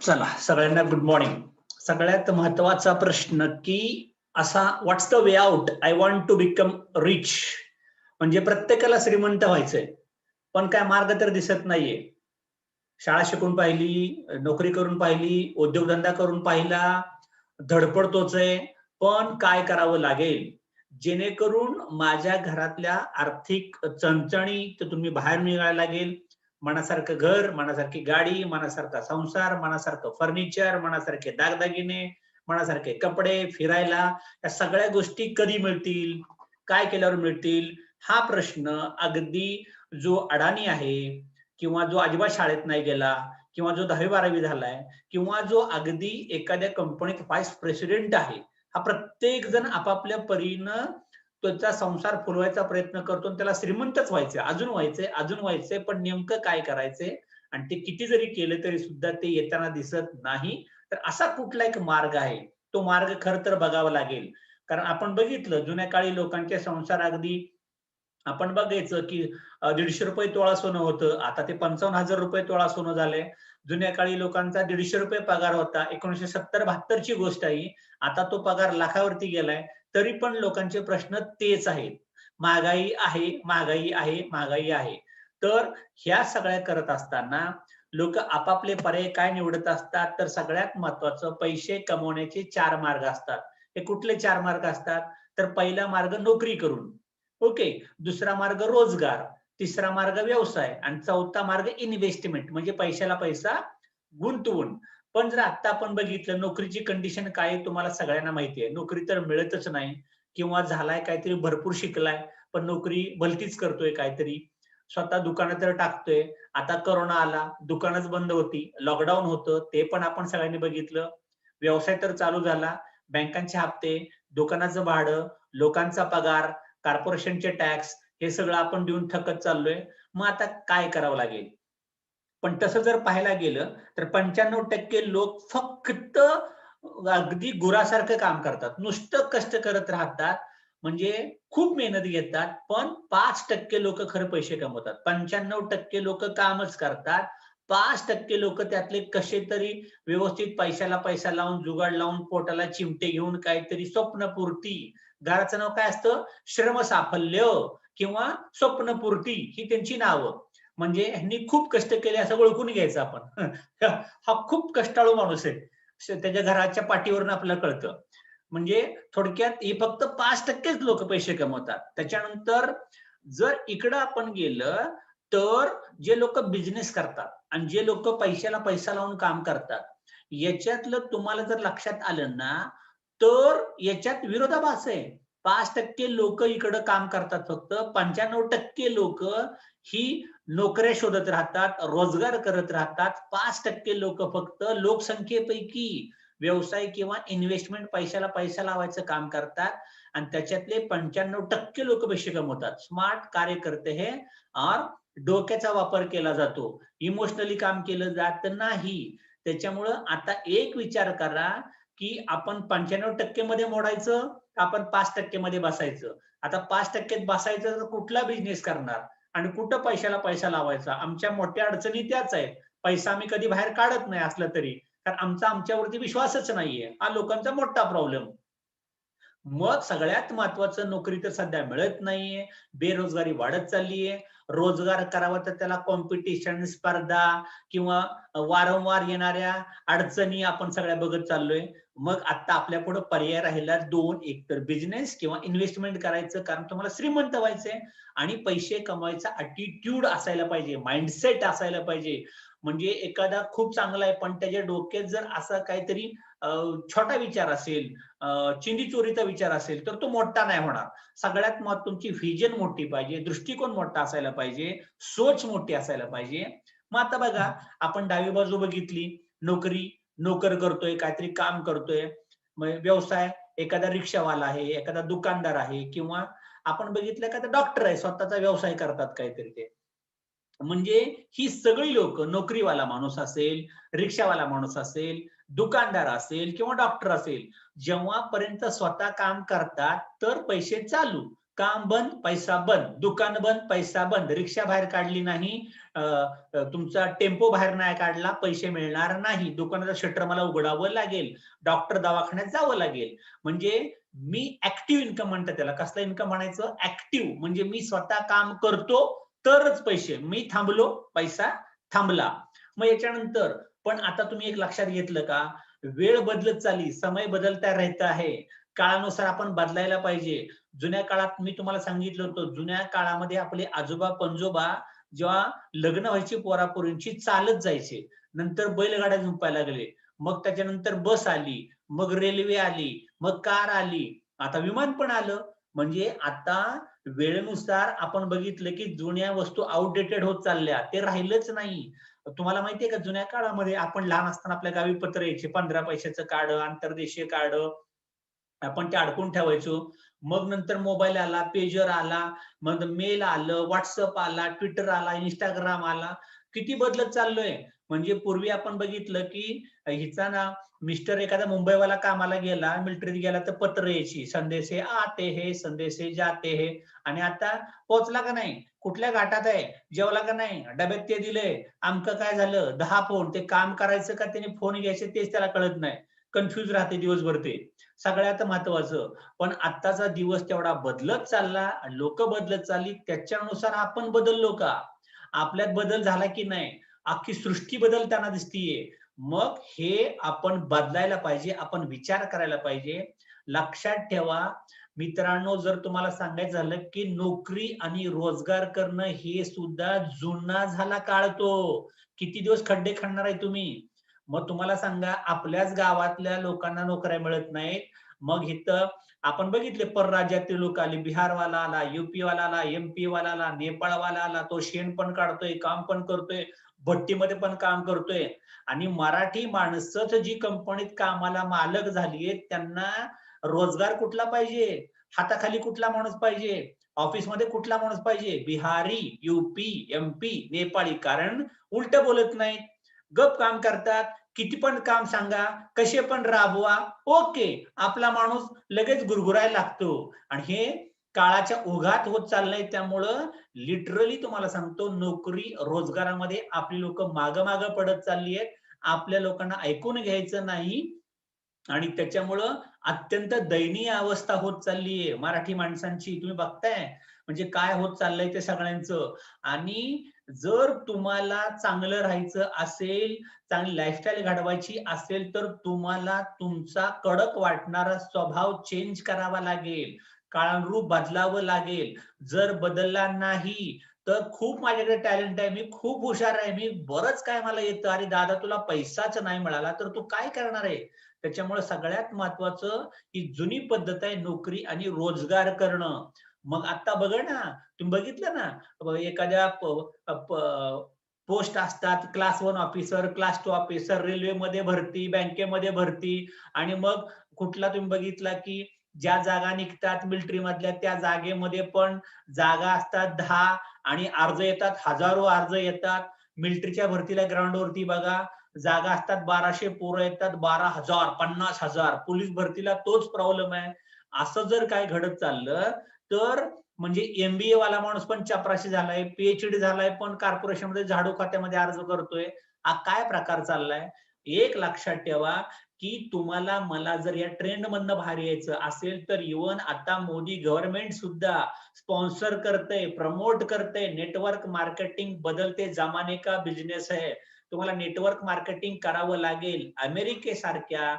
चला सगळ्यांना good morning. सगळ्यात महत्वाचा प्रश्न की असा what's the way out? I want to become rich. म्हणजे प्रत्येकाला श्रीमंत व्हायचंय, पण काय मार्ग तर दिसत नाहीये. शाळा शिकून पाहिली, नोकरी करून पाहिली, उद्योगधंदा करून पाहिला, धडपडतोच आहे, पण काय करावं लागेल जेणेकरून माझ्या घरातल्या आर्थिक चणचणीतून मी बाहेर निघायला लागेल. मनासारखं घर, मनासारखी गाडी, मनासारखा संसार, मनासारखं फर्निचर, मनासारखे दागदागिने, मनासारखे कपडे, फिरायला, या सगळ्या गोष्टी कधी मिळतील? काय केल्यावर मिळतील? हा प्रश्न अगदी जो अडाणी आहे किंवा जो अजिबात शाळेत नाही गेला किंवा जो 10वी-12वी झालाय किंवा जो अगदी एखाद्या कंपनीत व्हाईस प्रेसिडेंट आहे, हा प्रत्येक जण आपापल्या परीनं त्याचा संसार फुलवायचा प्रयत्न करतो आणि त्याला श्रीमंतच व्हायचंय, अजून व्हायचंय, अजून व्हायचंय, पण नेमकं काय करायचंय आणि ते किती जरी केलं तरी सुद्धा ते येताना दिसत नाही. तर असा कुठला एक मार्ग आहे, तो मार्ग खरं तर बघावा लागेल. कारण आपण बघितलं जुन्या काळी लोकांचे संसार अगदी आपण बघायचं की ₹150 तोळा सोनं होतं. आता ते ₹55,000 तोळा सोनं झालंय. जुन्या काळी लोकांचा ₹150 पगार होता. 1970-72 ची गोष्ट आहे. आता तो पगार लाखावरती गेलाय. तरी पण लोकांचे प्रश्न तेच आहेत. महागाई आहे, महागाई आहे, महागाई आहे. तर ह्या सगळ्या करत असताना लोकं आपापले पर्याय काय निवडत असतात? तर सगळ्यात महत्त्वाचं पैसे कमवण्याचे 4 मार्ग असतात. हे कुठले 4 मार्ग असतात? तर पहिला मार्ग नोकरी करून. ओके. दुसरा मार्ग रोजगार, तिसरा मार्ग व्यवसाय आणि चौथा मार्ग इन्व्हेस्टमेंट म्हणजे पैशाला पैसा गुंतवून. पण जर आता आपण बघितलं नोकरीची कंडिशन काय आहे तुम्हाला सगळ्यांना माहिती आहे. नोकरी तर मिळतच नाही किंवा झालाय काहीतरी भरपूर शिकलाय, पण नोकरी भलतीच करतोय काहीतरी. स्वतः दुकानं तर टाकतोय. आता कोरोना आला, दुकानच बंद होती. लॉकडाऊन होतं, ते पण आपण सगळ्यांनी बघितलं. व्यवसाय तर चालू झाला. बँकांचे हप्ते, दुकानाचं भाडं, लोकांचा पगार, कॉर्पोरेशनचे टॅक्स हे सगळं आपण देऊन थकत चाललोय. मग आता काय करावं लागेल? पण तसं जर पाहायला गेलं, तर 95% लोक फक्त अगदी गुरासारखं काम करतात. नुसतं कष्ट करत राहतात. म्हणजे खूप मेहनत घेतात, पण 5% लोकं खरं पैसे कमवतात. 95% लोकं कामच करतात. 5% लोकं त्यातले कसे तरी व्यवस्थित पैशाला पैसा लावून, जुगाड लावून, पोटाला चिमटे घेऊन काहीतरी स्वप्नपूर्ती, घराचं नाव काय असतं? श्रमसाफल्य किंवा स्वप्नपूर्ती ही त्यांची नावं. म्हणजे ह्यांनी खूप कष्ट केले असं ओळखून घ्यायचं आपण. हा खूप कष्टाळू माणूस आहे. त्याच्या घराच्या पाठीवरून आपल्याला कळतं. म्हणजे थोडक्यात हे फक्त 5%च लोकं पैसे कमवतात. त्याच्यानंतर जर इकडं आपण गेलं, तर जे लोकं बिझनेस करतात आणि जे लोकं पैशाला पैसा लावून काम करतात, याच्यातलं तुम्हाला जर लक्षात आलं ना, तर याच्यात विरोधाभास आहे. 5% लोकं इकडं काम करतात फक्त. 95% लोकं ही नोकऱ्या शोधत राहतात, रोजगार करत राहतात. 5% लोकं फक्त लोकसंख्येपैकी व्यवसाय किंवा इन्व्हेस्टमेंट पैशाला पैसा लावायचं काम करतात आणि त्याच्यातले 95% लोकं पैसे कमवतात. स्मार्ट कार्यकर्ते हे और डोक्याचा वापर केला जातो. इमोशनली काम केलं जात नाही. त्याच्यामुळं आता एक विचार करा, की आपण 95% मध्ये मोडायचं, का आपण 5% मध्ये बसायचं? आता 5% बसायचं तर कुठला बिझनेस करणार? आणि कुठं पैशाला पैसा लावायचा? आमच्या मोठ्या अडचणी त्याच आहेत. पैसा आम्ही कधी बाहेर काढत नाही असलं तरी. कारण आमचा आमच्यावरती विश्वासच नाहीये. हा लोकांचा मोठा प्रॉब्लेम. मग सगळ्यात महत्वाचं नोकरी तर सध्या मिळत नाहीये. बेरोजगारी वाढत चाललीये. रोजगार करावा तर त्याला कॉम्पिटिशन, स्पर्धा किंवा वारंवार येणाऱ्या अडचणी आपण सगळ्या बघत चाललोय. मग आता आपल्यापुढे पर्याय राहिला 2 एक तर बिझनेस किंवा इन्व्हेस्टमेंट करायचं कारण तुम्हाला श्रीमंत व्हायचंय आणि पैसे कमवायचा ॲटिट्यूड असायला पाहिजे, माइंडसेट असायला पाहिजे. म्हणजे एखादा खूप चांगला आहे, पण त्याच्या डोक्यात जर असा काहीतरी छोटा विचार असेल, चिंदी-चोरीचा विचार असेल, तर तो मोठा नाही होणार. सगळ्यात तुमची व्हिजन मोठी पाहिजे, दृष्टिकोन मोठा असायला पाहिजे, सोच मोठी असायला पाहिजे. मग आता बघा, आपण डावी बाजू बघितली, नोकरी, नोकर करतोय, काहीतरी काम करतोय. मग व्यवसाय, एखादा रिक्षावाला आहे, एखादा दुकानदार आहे किंवा आपण बघितलं एखादा डॉक्टर आहे, स्वतःचा व्यवसाय करतात काहीतरी ते. म्हणजे ही सगळी लोकं नोकरीवाला माणूस असेल, रिक्षावाला माणूस असेल, दुकानदार असेल किंवा डॉक्टर असेल, जेव्हापर्यंत स्वतः काम करतात, तर पैसे चालू. काम बंद, पैसा बंद, दुकान बंद, पैसा बंद, रिक्षा बाहेर काढली नाही, तुमचा टेम्पो बाहेर नाही काढला, पैसे मिळणार नाही, दुकानाचं शटर मला उघडावं लागेल, डॉक्टर दवाखान्यात जावं लागेल. म्हणजे मी ऍक्टिव्ह इन्कम म्हणतात त्याला. कसला इन्कम म्हणायचं? ऍक्टिव्ह, म्हणजे मी स्वतः काम करतो तरच पैसे. मी थांबलो, पैसा थांबला. मग याच्यानंतर पण आता तुम्ही एक लक्षात घेतलं का, वेळ बदलत चालली, समय बदलता रहता है, काळानुसार आपण बदलायला पाहिजे. जुन्या काळात मी तुम्हाला सांगितलं होतं, जुन्या काळामध्ये आपले आजोबा पंजोबा जेव्हा लग्न व्हायची पोरापोरींची चालत जायचे, नंतर बैलगाड्या झुंपायला लागले, मग त्याच्यानंतर बस आली, मग रेल्वे आली, मग कार आली, आता विमान पण आलं. म्हणजे आता वेळेनुसार आपण बघितलं की जुन्या वस्तू आउटडेटेड होत चालल्या, ते राहिलंच नाही. तुम्हाला माहितीये का, जुन्या काळामध्ये आपण लहान असताना आपल्या गावी पत्र यायचे, 15 पैशाचं कार्ड, आंतरदेशीय कार्ड, आपण ते अडकून ठेवायचो. मग नंतर मोबाईल आला, पेजर आला, मग मेल आलं, व्हॉट्सअप आला, ट्विटर आला, इंस्टाग्राम आला. किती बदलत चाललोय. म्हणजे पूर्वी आपण बघितलं की हिचा ना मिस्टर एखादा मुंबईवाला कामाला गेला, मिलिटरीत गेला, तर पत्र यायची, संदेशे आते हे, संदेशे जाते हे. आणि आता पोहोचला का नाही, कुठल्या घाटात आहे, जेवला का नाही, डब्यात ते दिलंय, आमकं काय झालं, 10 फोन. ते काम करायचं का त्याने फोन घ्यायचे तेच त्याला कळत नाही. कन्फ्युज राहते दिवसभर ते. सगळ्यात महत्वाचं. पण आत्ताचा दिवस तेवढा बदलत चालला, लोक बदलत चालली, त्याच्यानुसार आपण बदललो का? आपल्यात बदल झाला की नाही? अख्खी सृष्टी बदलताना दिसतीये. मग हे आपण बदलायला पाहिजे, आपण विचार करायला पाहिजे. लक्षात ठेवा मित्रांनो, जर तुम्हाला सांगायचं झालं की नोकरी आणि रोजगार करणं हे सुद्धा जुना झाला काळ तो. किती दिवस खड्डे खणणार आहे तुम्ही? मग तुम्हाला सांगा, आपल्याच गावातल्या लोकांना नोकऱ्या मिळत नाहीत, मग इथं आपण बघितले परराज्यातील लोक आले, बिहारवाला आला, युपी वाला आला, एमपी वाला आला, नेपाळवाला आला, तो शेण पण काढतोय, काम पण करतोय, भट्टीमध्ये पण काम करतोय. आणि मराठी माणसंच जी कंपनीत कामाला मालक झालीये, त्यांना रोजगार कुठला पाहिजे, हाताखाली कुठला माणूस पाहिजे, ऑफिसमध्ये कुठला माणूस पाहिजे? Bihari, UP, MP, Nepali. कारण उलट बोलत नाहीत, गप काम करतात. किती पण काम सांगा, कसे पण राबवा, ओके, आपला माणूस लगेच गुरगुरायला लागतो. आणि हे काळाच्या ओघात होत चाललंय. त्यामुळं लिटरली तुम्हाला सांगतो, नोकरी रोजगारामध्ये आपली लोक माग माग पडत चालली आहेत. आपल्या लोकांना ऐकून घ्यायचं नाही. आणि त्याच्यामुळं अत्यंत दयनीय अवस्था होत चाललीये मराठी माणसांची. तुम्ही बघताय म्हणजे काय होत चाललंय ते सगळ्यांचं. आणि जर तुम्हाला चांगलं राहायचं असेल, चांगली लाईफस्टाईल घडवायची असेल, तर तुम्हाला तुमचा कडक वाटणारा स्वभाव चेंज करावा लागेल, काळानुरूप बदलावं लागेल. जर बदलला नाही तर खूप माझ्याकडे टॅलेंट आहे, मी खूप हुशार आहे, मी बरंच काय मला येतं, अरे दादा तुला पैसाच नाही मिळाला तर तू काय करणार आहे? त्याच्यामुळे सगळ्यात महत्वाचं ही जुनी पद्धत आहे, नोकरी आणि रोजगार करणं. मग आता बघा ना, तुम्ही बघितलं ना, एखाद्या पोस्ट असतात, क्लास 1 ऑफिसर, क्लास 2 ऑफिसर, रेल्वेमध्ये भरती, बँकेमध्ये भरती. आणि मग कुठला तुम्ही बघितला की ज्या जागा निघतात मिलिटरी मधल्या, त्या जागेमध्ये पण जागा असतात 10 आणि अर्ज येतात, हजारो अर्ज येतात. मिलिटरीच्या भरतीला ग्राउंडवरती बघा, जागा असतात 1200, पोरं येतात 12,000, 50,000. पोलीस भरतीला तोच प्रॉब्लेम आहे. असं जर काय घडत चाललं तर म्हणजे एमबीए वाला माणूस पण चपराशी झालाय, पीएचडी झालाय, पण कॉर्पोरेशनमध्ये झाडू खात्यामध्ये अर्ज करतोय. हा काय प्रकार चाललाय? एक लक्षात ठेवा की तुम्हाला मला जर या ट्रेंड मधनं बाहेर यायचं असेल, तर इव्हन आता मोदी गव्हर्नमेंट सुद्धा स्पॉन्सर करते, प्रमोट करते, नेटवर्क मार्केटिंग बदलते जमाने का बिझनेस है. तुम्हाला नेटवर्क मार्केटिंग करावं लागेल. अमेरिकेसारख्या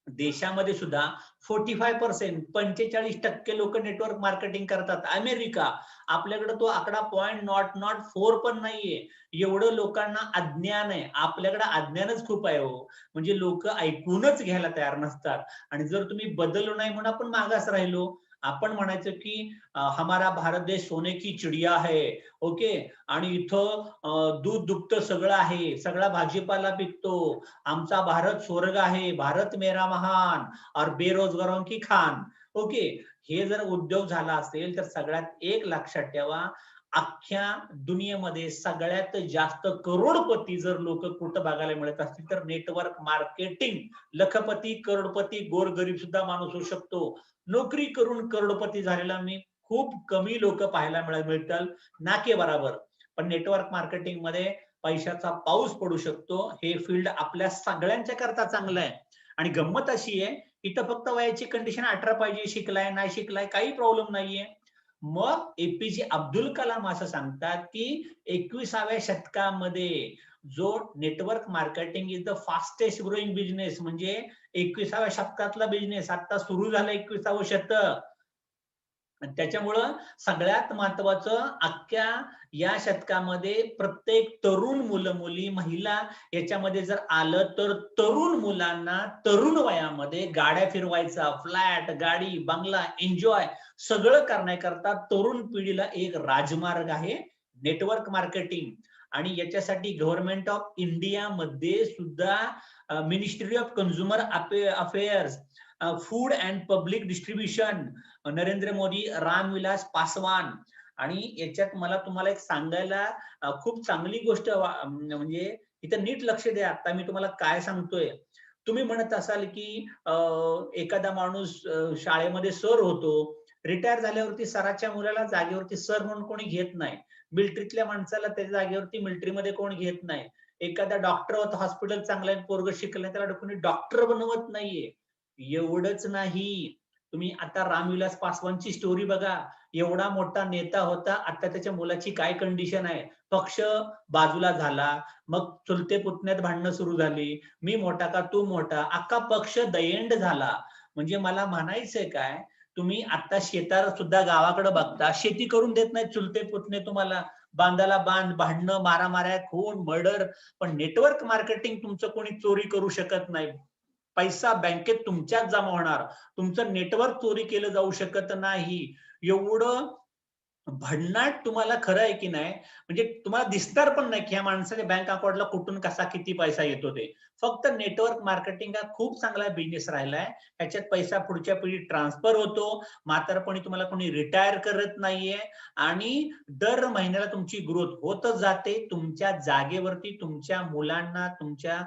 देशामध्ये सुद्धा 45%, 45% लोक नेटवर्क मार्केटिंग करतात. अमेरिका, आपल्याकडे तो आकडा .04 पण नाहीये. एवढं लोकांना अज्ञान आहे. आपल्याकडे अज्ञानच खूप आहे हो. म्हणजे लोक ऐकूनच घ्यायला तयार नसतात. आणि जर तुम्ही बदललो नाही म्हणून आपण मागास राहिलो. आपण म्हणायचं की हमारा भारत देश सोने की चिडिया है, ओके, आणि इथं दूध दुभतं सगळं आहे, सगळा भाजीपाला पिकतो, आमचा भारत स्वर्ग आहे, भारत मेरा महान और बेरोजगारों की खान. ओके, हे जर उद्योग झाला असेल तर सगळ्यात एक लक्षात ठेवा, अख्ख्या दुनियेमध्ये सगळ्यात जास्त करोडपती जर लोक कुठं बघायला मिळत असतील तर नेटवर्क मार्केटिंग. लखपती, करोडपती, गोरगरीब सुद्धा माणूस होऊ शकतो. नोकरी करून करोडपती झालेला मी खूप कमी लोक पाहायला मिळतात नाके बराबर. पण नेटवर्क मार्केटिंग मध्ये पैशाचा पाऊस पडू शकतो. हे फील्ड आपल्या सगळ्यांच्या करता चांगलं आहे. आणि गंमत अशी आहे, इथं फक्त वयाची कंडिशन 18 पाहिजे, शिकलाय नाही शिकलाय काही प्रॉब्लेम नाहीये. मग एपीजे अब्दुल कलाम असं सांगतात की 21व्या शतकामध्ये जो network marketing is the fastest growing business, म्हणजे 21व्या शतकातला बिझनेस आता सुरू झाला 21वं शतक. आणि त्याच्यामुळं सगळ्यात महत्वाचं अख्ख्या या शतकामध्ये प्रत्येक तरुण मुलं मुली महिला याच्यामध्ये जर आलं तर तरुण मुलांना तरुण वयामध्ये गाड्या फिरवायचा, फ्लॅट गाडी बंगला एन्जॉय सगळं करण्याकरता तरुण पिढीला एक राजमार्ग आहे नेटवर्क मार्केटिंग. आणि याच्यासाठी गव्हर्नमेंट ऑफ इंडिया मध्ये सुद्धा ministry of consumer affairs, food and public distribution, Narendra Modi, Ramvilas Paswan. आणि याच्यात मला तुम्हाला एक सांगायला खूप चांगली गोष्ट म्हणजे इथं नीट लक्ष द्या. आता मी तुम्हाला काय सांगतोय. तुम्ही म्हणत असाल की एखादा माणूस शाळेमध्ये सर होतो, रिटायर झाल्यावरती सराच्या मुलाला जागेवरती सर म्हणून कोणी घेत नाही. मिलिटरीतल्या माणसाला त्याच्या जागेवरती मिलिटरीमध्ये कोण घेत नाही. एखादा डॉक्टर होता, हॉस्पिटल चांगलं आहे, पोरग शिकलं, त्याला कोणी डॉक्टर बनवत नाहीये. एवढंच नाही, तुम्ही आता रामविलास पासवानची स्टोरी बघा. एवढा मोठा नेता होता, आता त्याच्या मुलाची काय कंडिशन आहे. पक्ष बाजूला झाला, मग चुलते पुतण्यात भांडणं सुरू झाली, मी मोठा का तू मोठा, अख्खा पक्ष दयंड झाला. म्हणजे मला म्हणायचंय काय, तुम्ही आता शेतावर सुद्धा गावाकडे बघता, शेती करून देत नाही चुलते पुतणे तुम्हाला. बांधाला बांध, भांडणं, मारामाऱ्या, खून, मर्डर. पण नेटवर्क मार्केटिंग तुमचं कोणी चोरी करू शकत नाही. पैसा बँकेत तुमच्याच जमा होणार. तुमचं नेटवर्क चोरी केलं जाऊ शकत नाही. एवढं भन्नाट तुम्हाला खरं आहे की नाही, म्हणजे तुम्हाला दिसणार पण नाही की ह्या माणसाच्या बँक अकाउंटला कुठून कसा किती पैसा येतो ते. फक्त नेटवर्क मार्केटिंग हा खूप चांगला बिझनेस राहिलाय. ह्याच्यात पैसा पुढच्या पिढीत ट्रान्सफर होतो, म्हातारपणी तुम्हाला कोणी रिटायर करत नाहीये आणि दर महिन्याला तुमची ग्रोथ होतच जाते. तुमच्या जागेवरती तुमच्या मुलांना तुमच्या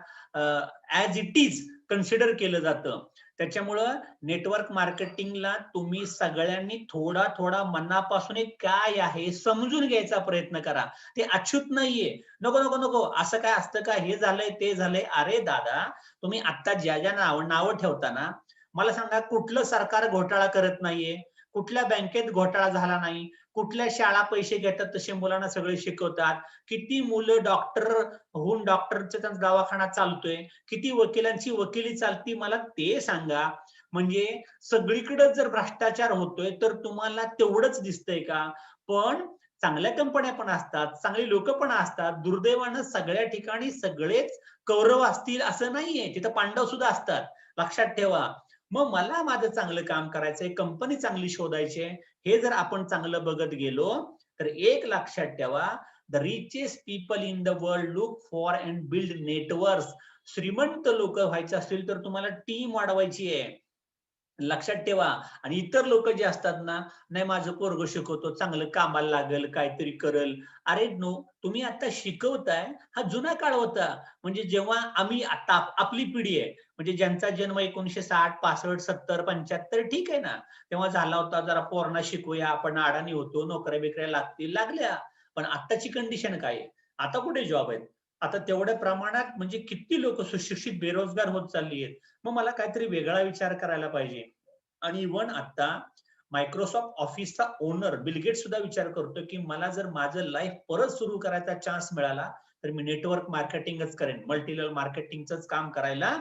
ऍज इट इज कन्सिडर केलं जातं. त्याच्यामुळं नेटवर्क मार्केटिंगला तुम्ही सगळ्यांनी थोडा थोडा मनापासून काय आहे समजून घ्यायचा प्रयत्न करा. ते अच्युत नाहीये. नको नको नको असं काय असतं का, हे झालंय ते झालंय. अरे दादा, तुम्ही आता ज्या ज्या नावं ठेवता, मला सांगा कुठलं सरकार घोटाळा करत नाहीये, कुठल्या बँकेत घोटाळा झाला नाही, कुठल्या शाळा पैसे घेतात तसे मुलांना सगळे शिकवतात, किती मुलं डॉक्टर होऊन डॉक्टरचा त्यांचा दवाखाना चालतोय, किती वकिलांची वकिली चालती, मला ते सांगा. म्हणजे सगळीकडे जर भ्रष्टाचार होतोय तर तुम्हाला तेवढंच दिसतंय का. पण चांगल्या कंपन्या पण असतात, चांगली लोक पण असतात. दुर्दैवानं सगळ्या ठिकाणी सगळेच कौरव असतील असं नाहीये, तिथं पांडव सुद्धा असतात, लक्षात ठेवा. मग मला माझं चांगलं काम करायचंय, कंपनी चांगली शोधायची, हे जर आपण चांगलं बघत गेलो तर एक लक्षात ठेवा, the richest people in the world look for and build network. श्रीमंत लोक व्हायचे असतील तर तुम्हाला टीम वाढवायची आहे, लक्षात ठेवा. आणि इतर लोक जे असतात ना, नाही माझं पोरग शिकवतो, चांगलं कामाला लागेल, काहीतरी करल. अरे नो, तुम्ही आता शिकवताय, हा जुना काळ होता. म्हणजे जेव्हा आम्ही आता आपली पिढी आहे, म्हणजे ज्यांचा जन्म 1960, 65, 70, 75, ठीक आहे ना, तेव्हा झाला होता. जरा पोरांना शिकूया, आपण अडाणी होतो, नोकऱ्या बिकऱ्या लागतील, लागल्या. पण आताची कंडिशन काय आहे, आता कुठे जॉब आहेत. आता तेवढ्या प्रमाणात म्हणजे किती लोक सुशिक्षित बेरोजगार होत चालली आहेत. मग मला काहीतरी वेगळा विचार करायला पाहिजे. आणि इव्हन आता मायक्रोसॉफ्ट ऑफिसचा ओनर बिल गेट्स सुद्धा विचार करतो की मला जर माझं लाईफ परत सुरू करायचा चान्स मिळाला तर मी नेटवर्क मार्केटिंगच करेन, मल्टी लेवल मार्केटिंगच काम करायला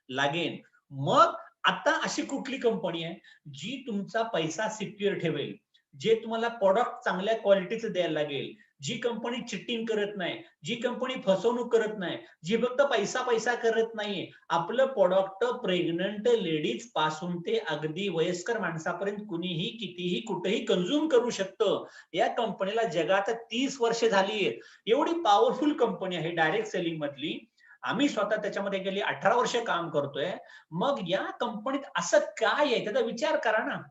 लागेन. मग आता अशी कुठली कंपनी आहे जी तुमचा पैसा सिक्युअर ठेवेल, जे तुम्हाला प्रोडक्ट चांगल्या क्वालिटीचं द्यायला लागेल, जी कंपनी चिटिंग करत नाही, जी कंपनी फसवणूक करत नाही, जी फक्त पैसा पैसा करत नाहीये. आपलं प्रोडक्ट प्रेग्नंट लेडीज पासून ते अगदी वयस्कर माणसापर्यंत कुणीही कितीही कुठेही कंझ्युम करू शकतं. या कंपनीला जगात 30 वर्ष झाली आहेत. एवढी पॉवरफुल कंपनी आहे डायरेक्ट सेलिंग मधली. आम्ही स्वतः त्याच्यामध्ये गेली 18 वर्ष काम करतोय. मग या कंपनीत असं काय आहे त्याचा विचार करा ना.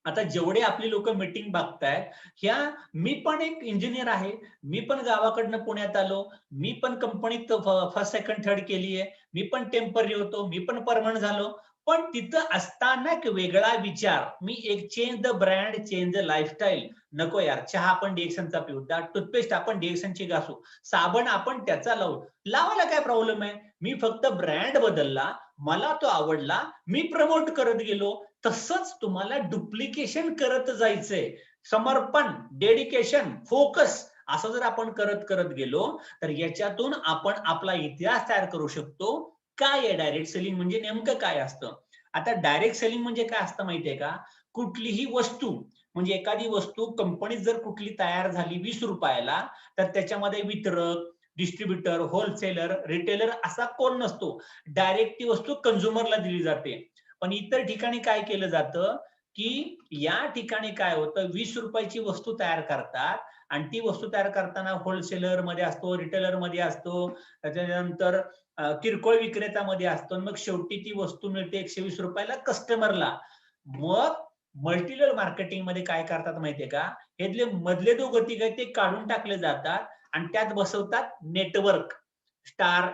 आता जेवढे आपली लोक मीटिंग बघतायत, ह्या मी पण एक इंजिनियर आहे, मी पण गावाकडनं पुण्यात आलो, मी पण कंपनीत फर्स्ट सेकंड थर्ड केली आहे, मी पण टेम्पररी होतो, मी पण परमनंट झालो. पण तिथं असताना एक वेगळा विचार, मी एक change the brand change the lifestyle. नको यार, चहा आपण डिएक्सनचा पिऊ, टूथपेस्ट आपण डिएक्सनची घासू, साबण आपण त्याचा लावू, लावायला काय प्रॉब्लेम आहे. मी फक्त ब्रँड बदलला, मला तो आवडला, मी प्रमोट करत गेलो. तसंच तुम्हाला डुप्लिकेशन करत जायचंय. समर्पण, डेडिकेशन, फोकस असं जर आपण करत करत गेलो तर याच्यातून आपण आपला इतिहास तयार करू शकतो. काय आहे डायरेक्ट सेलिंग म्हणजे नेमकं काय असतं. आता डायरेक्ट सेलिंग म्हणजे काय असतं माहितीये का. कुठलीही वस्तू म्हणजे एखादी वस्तू कंपनीत जर कुठली तयार झाली 20 रुपयाला, तर त्याच्यामध्ये वितरक, डिस्ट्रीब्युटर, होलसेलर, रिटेलर असा कोण नसतो. डायरेक्ट ती वस्तू कंझ्युमरला दिली जाते. पण इतर ठिकाणी काय केलं जातं की या ठिकाणी काय होतं, 20 रुपयाची वस्तू तयार करतात आणि ती वस्तू तयार करताना होलसेलर मध्ये असतो, रिटेलर मध्ये असतो, त्याच्यानंतर किरकोळ विक्रेत्यामध्ये असतो, मग शेवटी ती वस्तू मिळते 120 रुपयाला कस्टमरला. मग मल्टीलेवल मार्केटिंग मध्ये काय करतात माहितीये का, हे जे मधले दोघं तिघ ते काढून टाकले जातात आणि त्यात बसवतात network, star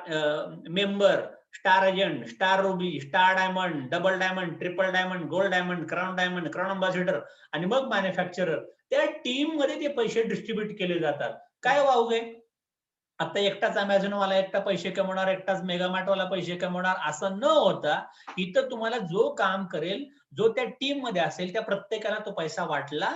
member, star agent, star ruby, star diamond, double diamond, triple diamond, gold diamond, crown ambassador आणि मग मॅन्युफॅक्चरर. त्या टीम मध्ये ते पैसे डिस्ट्रीब्युट केले जातात. काय वावगे, आता एकटाच अमेझॉनवाला एकटा पैसे कमवणार, एकटाच मेगामार्टवाला पैसे कमवणार असं न होता, इथं तुम्हाला जो काम करेल, जो त्या टीम मध्ये असेल, त्या प्रत्येकाला तो पैसा वाटला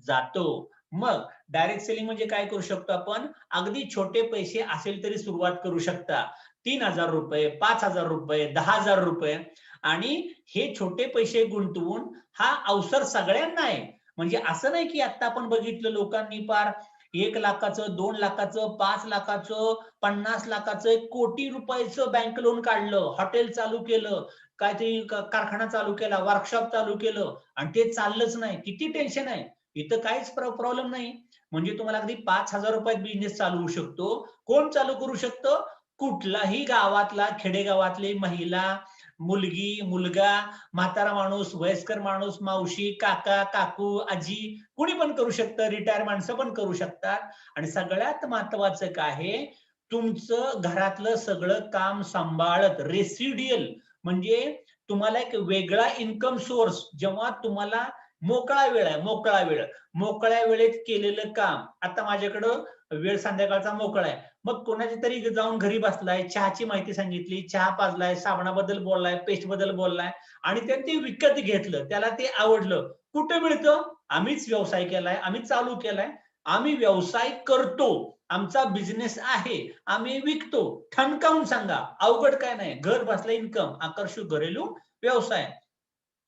जातो. मग डायरेक्ट सेलिंग म्हणजे काय करू शकतो आपण, अगदी छोटे पैसे असेल तरी सुरुवात करू शकता. 3,000 रुपये, 5,000 रुपये, 10,000 रुपये, आणि हे छोटे पैसे गुंतवून हा अवसर सगळ्यांना आहे. म्हणजे असं नाही की आता आपण बघितलं लोकांनी पार 1 लाखाचं, 2 लाखाचं, 5 लाखाचं, 50 लाखाचं, 1 कोटी रुपयाचं बँक लोन काढलं, हॉटेल चालू केलं, काहीतरी कारखाना चालू केला, वर्कशॉप चालू केलं आणि ते चाललंच नाही. किती टेन्शन आहे. इथं काहीच प्रॉब्लेम नाही. म्हणजे तुम्हाला अगदी 5,000 रुपयात बिझनेस चालू होऊ शकतो. कोण चालू करू शकतं, कुठलाही गावातला, खेडेगावातली महिला, मुलगी, मुलगा, म्हातारा माणूस, वयस्कर माणूस, मावशी, काका, काकू, आजी, कुणी पण करू शकतं. रिटायर माणसं पण करू शकतात. आणि सगळ्यात महत्वाचं काय आहे, तुमचं घरातलं सगळं काम सांभाळत रेसिड्युअल म्हणजे तुम्हाला एक वेगळा इन्कम सोर्स, जेव्हा तुम्हाला मोकळा वेळ आहे, मोकळा वेळ, मोकळ्या वेळेत केलेलं काम. आता माझ्याकडं वेळ संध्याकाळचा मोकळा आहे, मग कोणाच्या तरी जाऊन घरी बसलाय, चहाची माहिती सांगितली, चहा पाजलाय, साबणाबद्दल बोललाय, पेस्ट बद्दल बोललाय आणि त्याने ते विकत घेतलं, त्याला ते आवडलं. कुठे मिळतं, आम्हीच व्यवसाय केलाय, आम्ही चालू केलाय, आम्ही व्यवसाय करतो, आमचा बिझनेस आहे, आम्ही विकतो. ठणकावून सांगा, अवघड काय नाही. घर बसल्या इन्कम, आकर्षक घरेलू व्यवसाय.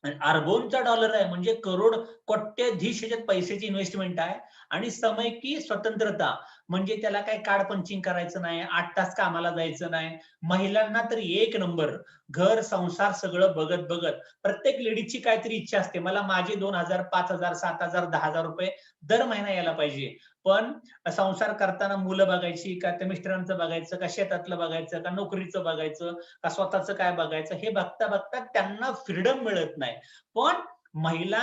अरबोंचा डॉलर आहे, म्हणजे करोड कोट्यधीश याच्यात पैशाची इन्व्हेस्टमेंट आहे. आणि समय की स्वतंत्रता, म्हणजे त्याला काही कार्ड पंचिंग करायचं नाही, 8 तास कामाला जायचं नाही. महिलांना तर एक नंबर, घर संसार सगळं बघत बघत. प्रत्येक लेडीजची काहीतरी इच्छा असते, मला माझे 2,000, 5,000, 7,000, 10,000 रुपये दर महिना यायला पाहिजे. पण संसार करताना मुलं बघायची का, त्या मिस्टरांचं बघायचं का, शेतातलं बघायचं का, नोकरीचं बघायचं का, स्वतःचं काय बघायचं, हे बघता बघता त्यांना फ्रीडम मिळत नाही. पण महिला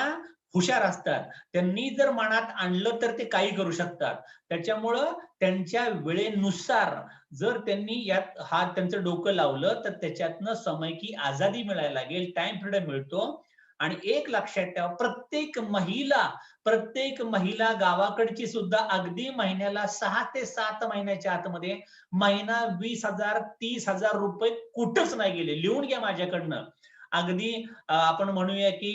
हुशार असतात, त्यांनी जर मनात आणलं तर ते काही करू शकतात. त्याच्यामुळं त्यांच्या वेळेनुसार जर त्यांनी यात हा त्यांचं डोकं लावलं तर त्याच्यातनं समय की आजादी मिळायला लागेल, टाइम फ्रीडम मिळतो. आणि एक लक्षात ठेवा, प्रत्येक महिला गावाकडची सुद्धा अगदी महिन्याला 6 ते 7 महिन्याच्या आतमध्ये महिना 20,000, 30,000 रुपये कुठंच नाही गेले. लिहून घ्या माझ्याकडनं. अगदी आपण म्हणूया की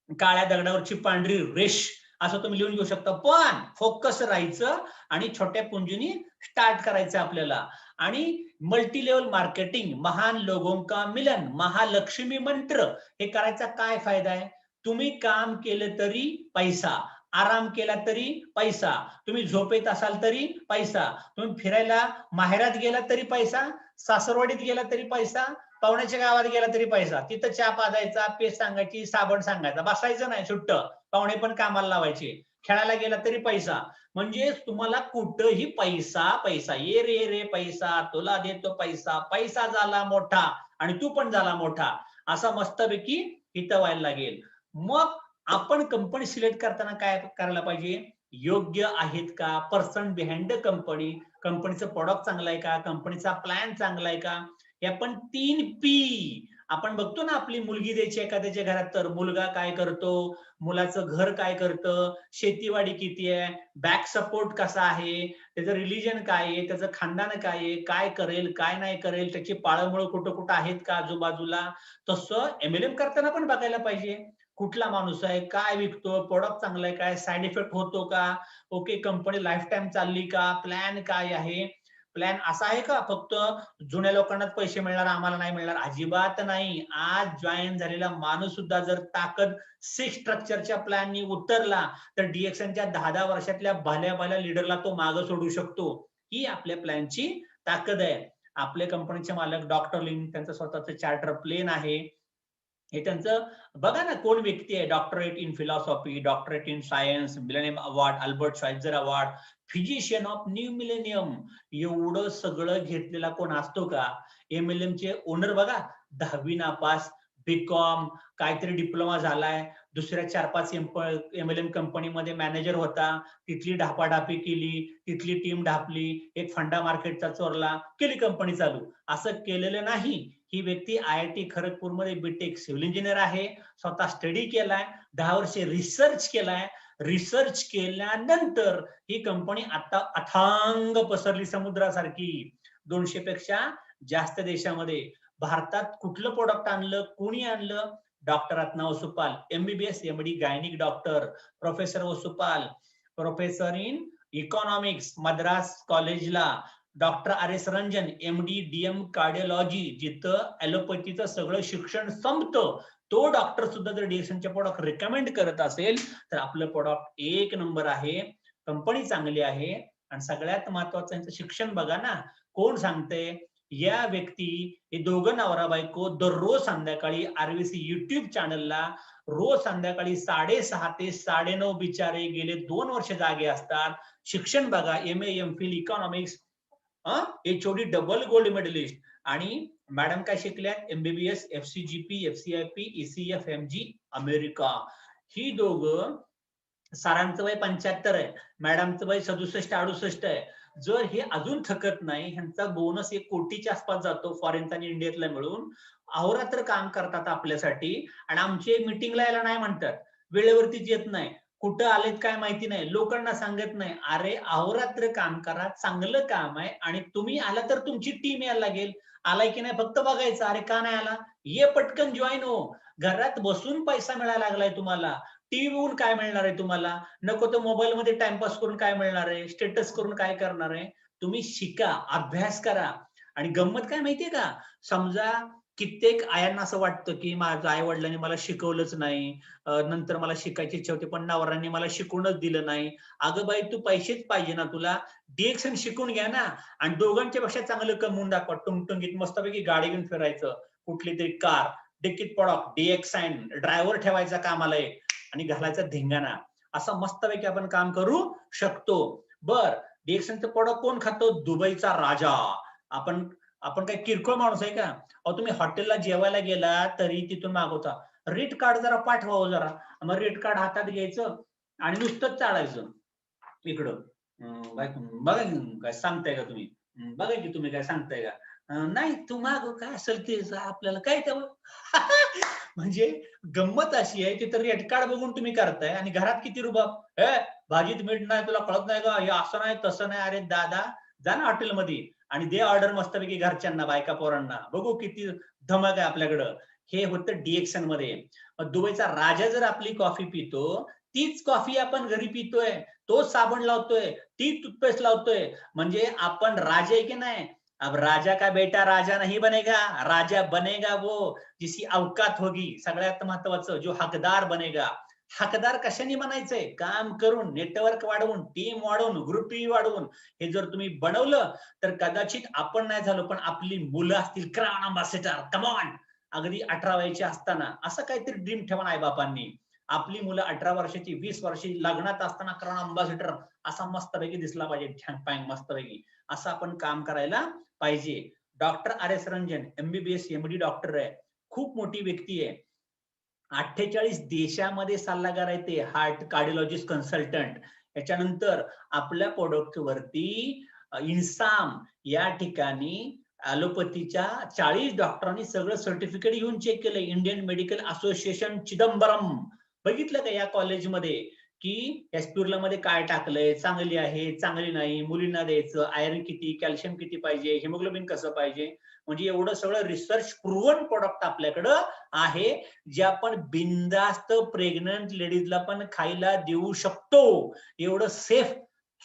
काळ्या दगडावरची पांढरी रेष, असं तुम्ही लिहून घेऊ शकता. पण फोकस राहायचं आणि छोट्या पुंजीनी स्टार्ट करायचं आपल्याला. आणि मल्टी लेवल मार्केटिंग, महान लोगों का मिलन, महालक्ष्मी मंत्र, हे करायचा काय फायदा आहे. तुम्ही काम केलं तरी पैसा, आराम केला तरी पैसा, तुम्ही झोपेत असाल तरी पैसा, तुम्ही फिरायला माहेरात गेला तरी पैसा, सासरवाडीत गेला तरी पैसा, पाहुण्याच्या गावात गेला तरी पैसा. तिथं चहा पाजायचा, पेस्ट सांगायची, साबण सांगायचा, बसायचं नाही सुट्ट, पाहुणे पण कामाला लावायचे. खेळायला गेला तरी पैसा. म्हणजे तुम्हाला कुठंही पैसा पैसा, ये रे रे पैसा, तुला देतो पैसा, पैसा झाला मोठा आणि तू पण झाला मोठा, असा मस्तपैकी इथं व्हायला लागेल. मग आपण कंपनी सिलेक्ट करताना काय करायला पाहिजे, योग्य आहेत का पर्सन बिहाइंड द कंपनी, कंपनीचं प्रोडक्ट चांगलं आहे का, कंपनीचा प्लॅन चांगला आहे का. हे आपण 3 P आपण बघतो ना, आपली मुलगी द्यायची एखाद्याच्या घरात, तर मुलगा काय करतो, मुलाचं घर काय करतं, शेतीवाडी किती आहे, बॅक सपोर्ट कसा आहे, त्याचं रिलिजन काय आहे, त्याचं खानदान काय आहे, काय करेल काय नाही करेल, त्याची पाळंमुळं कुठं कुठं आहेत का आजूबाजूला. तसं MLM करताना पण बघायला पाहिजे. कुठला माणूस आहे, काय विकतो, प्रोडक्ट चांगला आहे काय, साईड इफेक्ट होतो का, ओके कंपनी लाईफ टाईम चालली का, प्लॅन काय आहे, प्लॅन असा आहे का फक्त जुन्या लोकांनाच पैसे मिळणार आम्हाला नाही मिळणार, अजिबात नाही. आज जॉईन झालेला माणूस सुद्धा जर ताकद 6 स्ट्रक्चरच्या प्लॅननी उतरला तर DXNच्या 10-10 वर्षातल्या भल्या भल्या लीडरला तो मागे सोडू शकतो. ही आपल्या प्लॅनची ताकद आहे. आपल्या कंपनीचे मालक डॉक्टर लिन, त्यांचं स्वतःचं चार्टर प्लेन आहे. हे त्यांचं बघा ना, कोण व्यक्ती आहे, doctorate in philosophy, doctorate in science, millennium award, Albert Schweitzer award, physician of new millennium, एवढं सगळं घेतलेला कोण असतो का? MLM चे ओनर बघा, 10वी नापास, बीकॉम, काहीतरी डिप्लोमा झालाय, दुसऱ्या 4-5 MLM कंपनीमध्ये मॅनेजर होता, तिथली ढापाढापी केली, तिथली टीम ढापली, एक फंडा मार्केटचा चोरला, केली कंपनी चालू. असं केलेलं नाही. ही व्यक्ती IIT खरगपूरमध्ये बीटेक सिव्हिल इंजिनियर आहे, स्वतः स्टडी केलाय, 10 वर्षे रिसर्च केलाय. रिसर्च केल्यानंतर ही कंपनी आता अथांग पसरली समुद्रासारखी, 200 पेक्षा जास्त देशामध्ये. भारतात कुठलं प्रोडक्ट आणलं, कोणी आणलं? Doctor Ratna Vasupal, MBBS MD gynaec doctor, professor Vasupal, professor in economics Madras कॉलेजला, doctor RS Ranjan MD DM cardiology, जिथं ॲलोपॅथीचं सगळं शिक्षण संपतं, तो डॉक्टर सुद्धा जर DXNचे प्रोडक्ट रेकमेंड करत असेल तर आपलं प्रोडक्ट एक नंबर आहे, कंपनी चांगली आहे. आणि सगळ्यात महत्वाचं यांचं शिक्षण बघा ना, कोण सांगते? या व्यक्ती, हे दोघं नवरा बायको दररोज संध्याकाळी RVC युट्यूब चॅनलला रोज संध्याकाळी 6:30 ते 9:30 बिचारे गेले 2 वर्ष जागे असतात. शिक्षण बघा, MA MPhil economics, HOD double gold medalist. आणि मॅडम काय शिकल्यात? MBBS FCGP FCIP ECF MG America. ही दोघं, सरांचं वय 75 आहे, मॅडमचं वय 67-68 आहे. जर हे अजून थकत नाही, ह्यांचा बोनस 1 कोटीच्या आसपास जातो फॉरेनचा आणि इंडियातला मिळून, अहोरात्र काम करतात आपल्यासाठी. आणि आमचे मीटिंगला यायला नाही म्हणतात, वेळेवरतीच येत नाही, कुठं आलेत काय माहिती नाही, लोकांना सांगत नाही. अरे अहोरात्र काम करा, चांगलं काम आहे, आणि तुम्ही आला तर तुमची टीम यायला लागेल. आलाय की नाही फक्त बघायचं, अरे का नाही आला, ये पटकन जॉईन हो. घरात बसून पैसा मिळायला लागलाय तुम्हाला, टीव्ही बघून काय मिळणार आहे तुम्हाला, नको तर मोबाईल मध्ये टाइमपास करून काय मिळणार आहे, स्टेटस करून काय करणार आहे. तुम्ही शिका, अभ्यास करा. आणि गंमत काय माहितीये का, समजा कित्येक आयांना असं वाटतं की माझ्या आई वडिलांनी मला शिकवलंच नाही, नंतर मला शिकायची इच्छा होती पण नवऱ्यांनी मला शिकवूनच दिलं नाही. अगं बाई, तू पैसेच पाहिजे ना तुला, DXN शिकून घ्या ना, आणि दोघांच्या पेक्षा चांगलं कमवून दाखवा. टुंगटुंगीत मस्तपैकी गाडी घेऊन फिरायचं, कुठली तरी कार, डिक्कीत प्रोडक्ट DXN, ड्रायव्हर ठेवायचा कामाला एक, आणि घालायचा धिंगाणा. असं मस्तपैकी आपण काम करू शकतो. बर, DXNचं प्रोडक्ट कोण खातो? दुबईचा राजा. आपण आपण काय किरकोळ माणूस आहे का? अहो, तुम्ही हॉटेलला जेवायला गेला तरी तिथून मागवता, रेट कार्ड जरा पाठवा जरा. मग रेट कार्ड हातात घ्यायचं आणि नुसतंच चालायचं इकडं. बघा काय सांगताय का तुम्ही, बघा की तुम्ही काय सांगताय का, नाही तू मागव काय असेल ते, आपल्याला काय तेव्हा. म्हणजे गंमत अशी आहे, तिथं रेट कार्ड बघून तुम्ही करताय आणि घरात किती रुबाब, भाजीत मीठ नाही, तुला कळत नाही का, हे असं नाही तसं नाही. अरे दादा, जा ना हॉटेलमध्ये आणि दे ऑर्डर मस्तपैकी घरच्यांना, बायका पोरांना, बघू किती धमक आहे आपल्याकडं. हे होतं DXN मध्ये. दुबईचा राजा जर आपली कॉफी पितो, तीच कॉफी आपण घरी पितोय, तोच साबण लावतोय, ती टूथपेस्ट लावतोय, म्हणजे आपण राजा आहे की नाही. अब राजा का बेटा राजा नहीं बनेगा, राजा बनेगा वो जिसी औकात होगी. सगळ्यात महत्वाचं, जो हकदार बनेगा. हकदार कशाने बनायचंय? काम करून, नेटवर्क वाढवून, टीम वाढवून, ग्रुप वाढवून. हे जर तुम्ही बनवलं तर कदाचित आपण नाही झालो पण आपली मुलं असतील क्राऊन अम्बॅसेडर. कमॉन, अगदी 18 वयाची असताना असं काहीतरी ड्रीम ठेवा आई बापांनी. आपली मुलं 18 वर्षाची, 20 वर्षी लग्नात असताना क्राऊन अम्बॅसेडर असा मस्तपैकी दिसला पाहिजे, छान मस्तपैकी. असं आपण काम करायला पाहिजे. Doctor RS Ranjan MBBS MD doctor आहे, खूप मोठी व्यक्ती आहे. 48 देशामध्ये सल्लागार आहे ते, हार्ट कार्डिओलॉजिस्ट कन्सल्टंट. याच्यानंतर आपल्या प्रोडक्ट वरती इन्साम या ठिकाणी ॲलोपॅथीच्या 40 डॉक्टरांनी सगळं सर्टिफिकेट घेऊन चेक केलंय. Indian medical association Chidambaram. बघितलं का या कॉलेजमध्ये की एस्पिरुलामध्ये काय टाकलंय, चांगली आहे, चांगली नाही, मुलींना द्यायचं, आयर्न किती, कॅल्शियम किती पाहिजे, हिमोग्लोबिन कसं पाहिजे. म्हणजे एवढं सगळं रिसर्च प्रूव्हन प्रोडक्ट आपल्याकडं आहे, जे आपण बिनधास्त प्रेग्नंट लेडीजला पण खायला देऊ शकतो. एवढं सेफ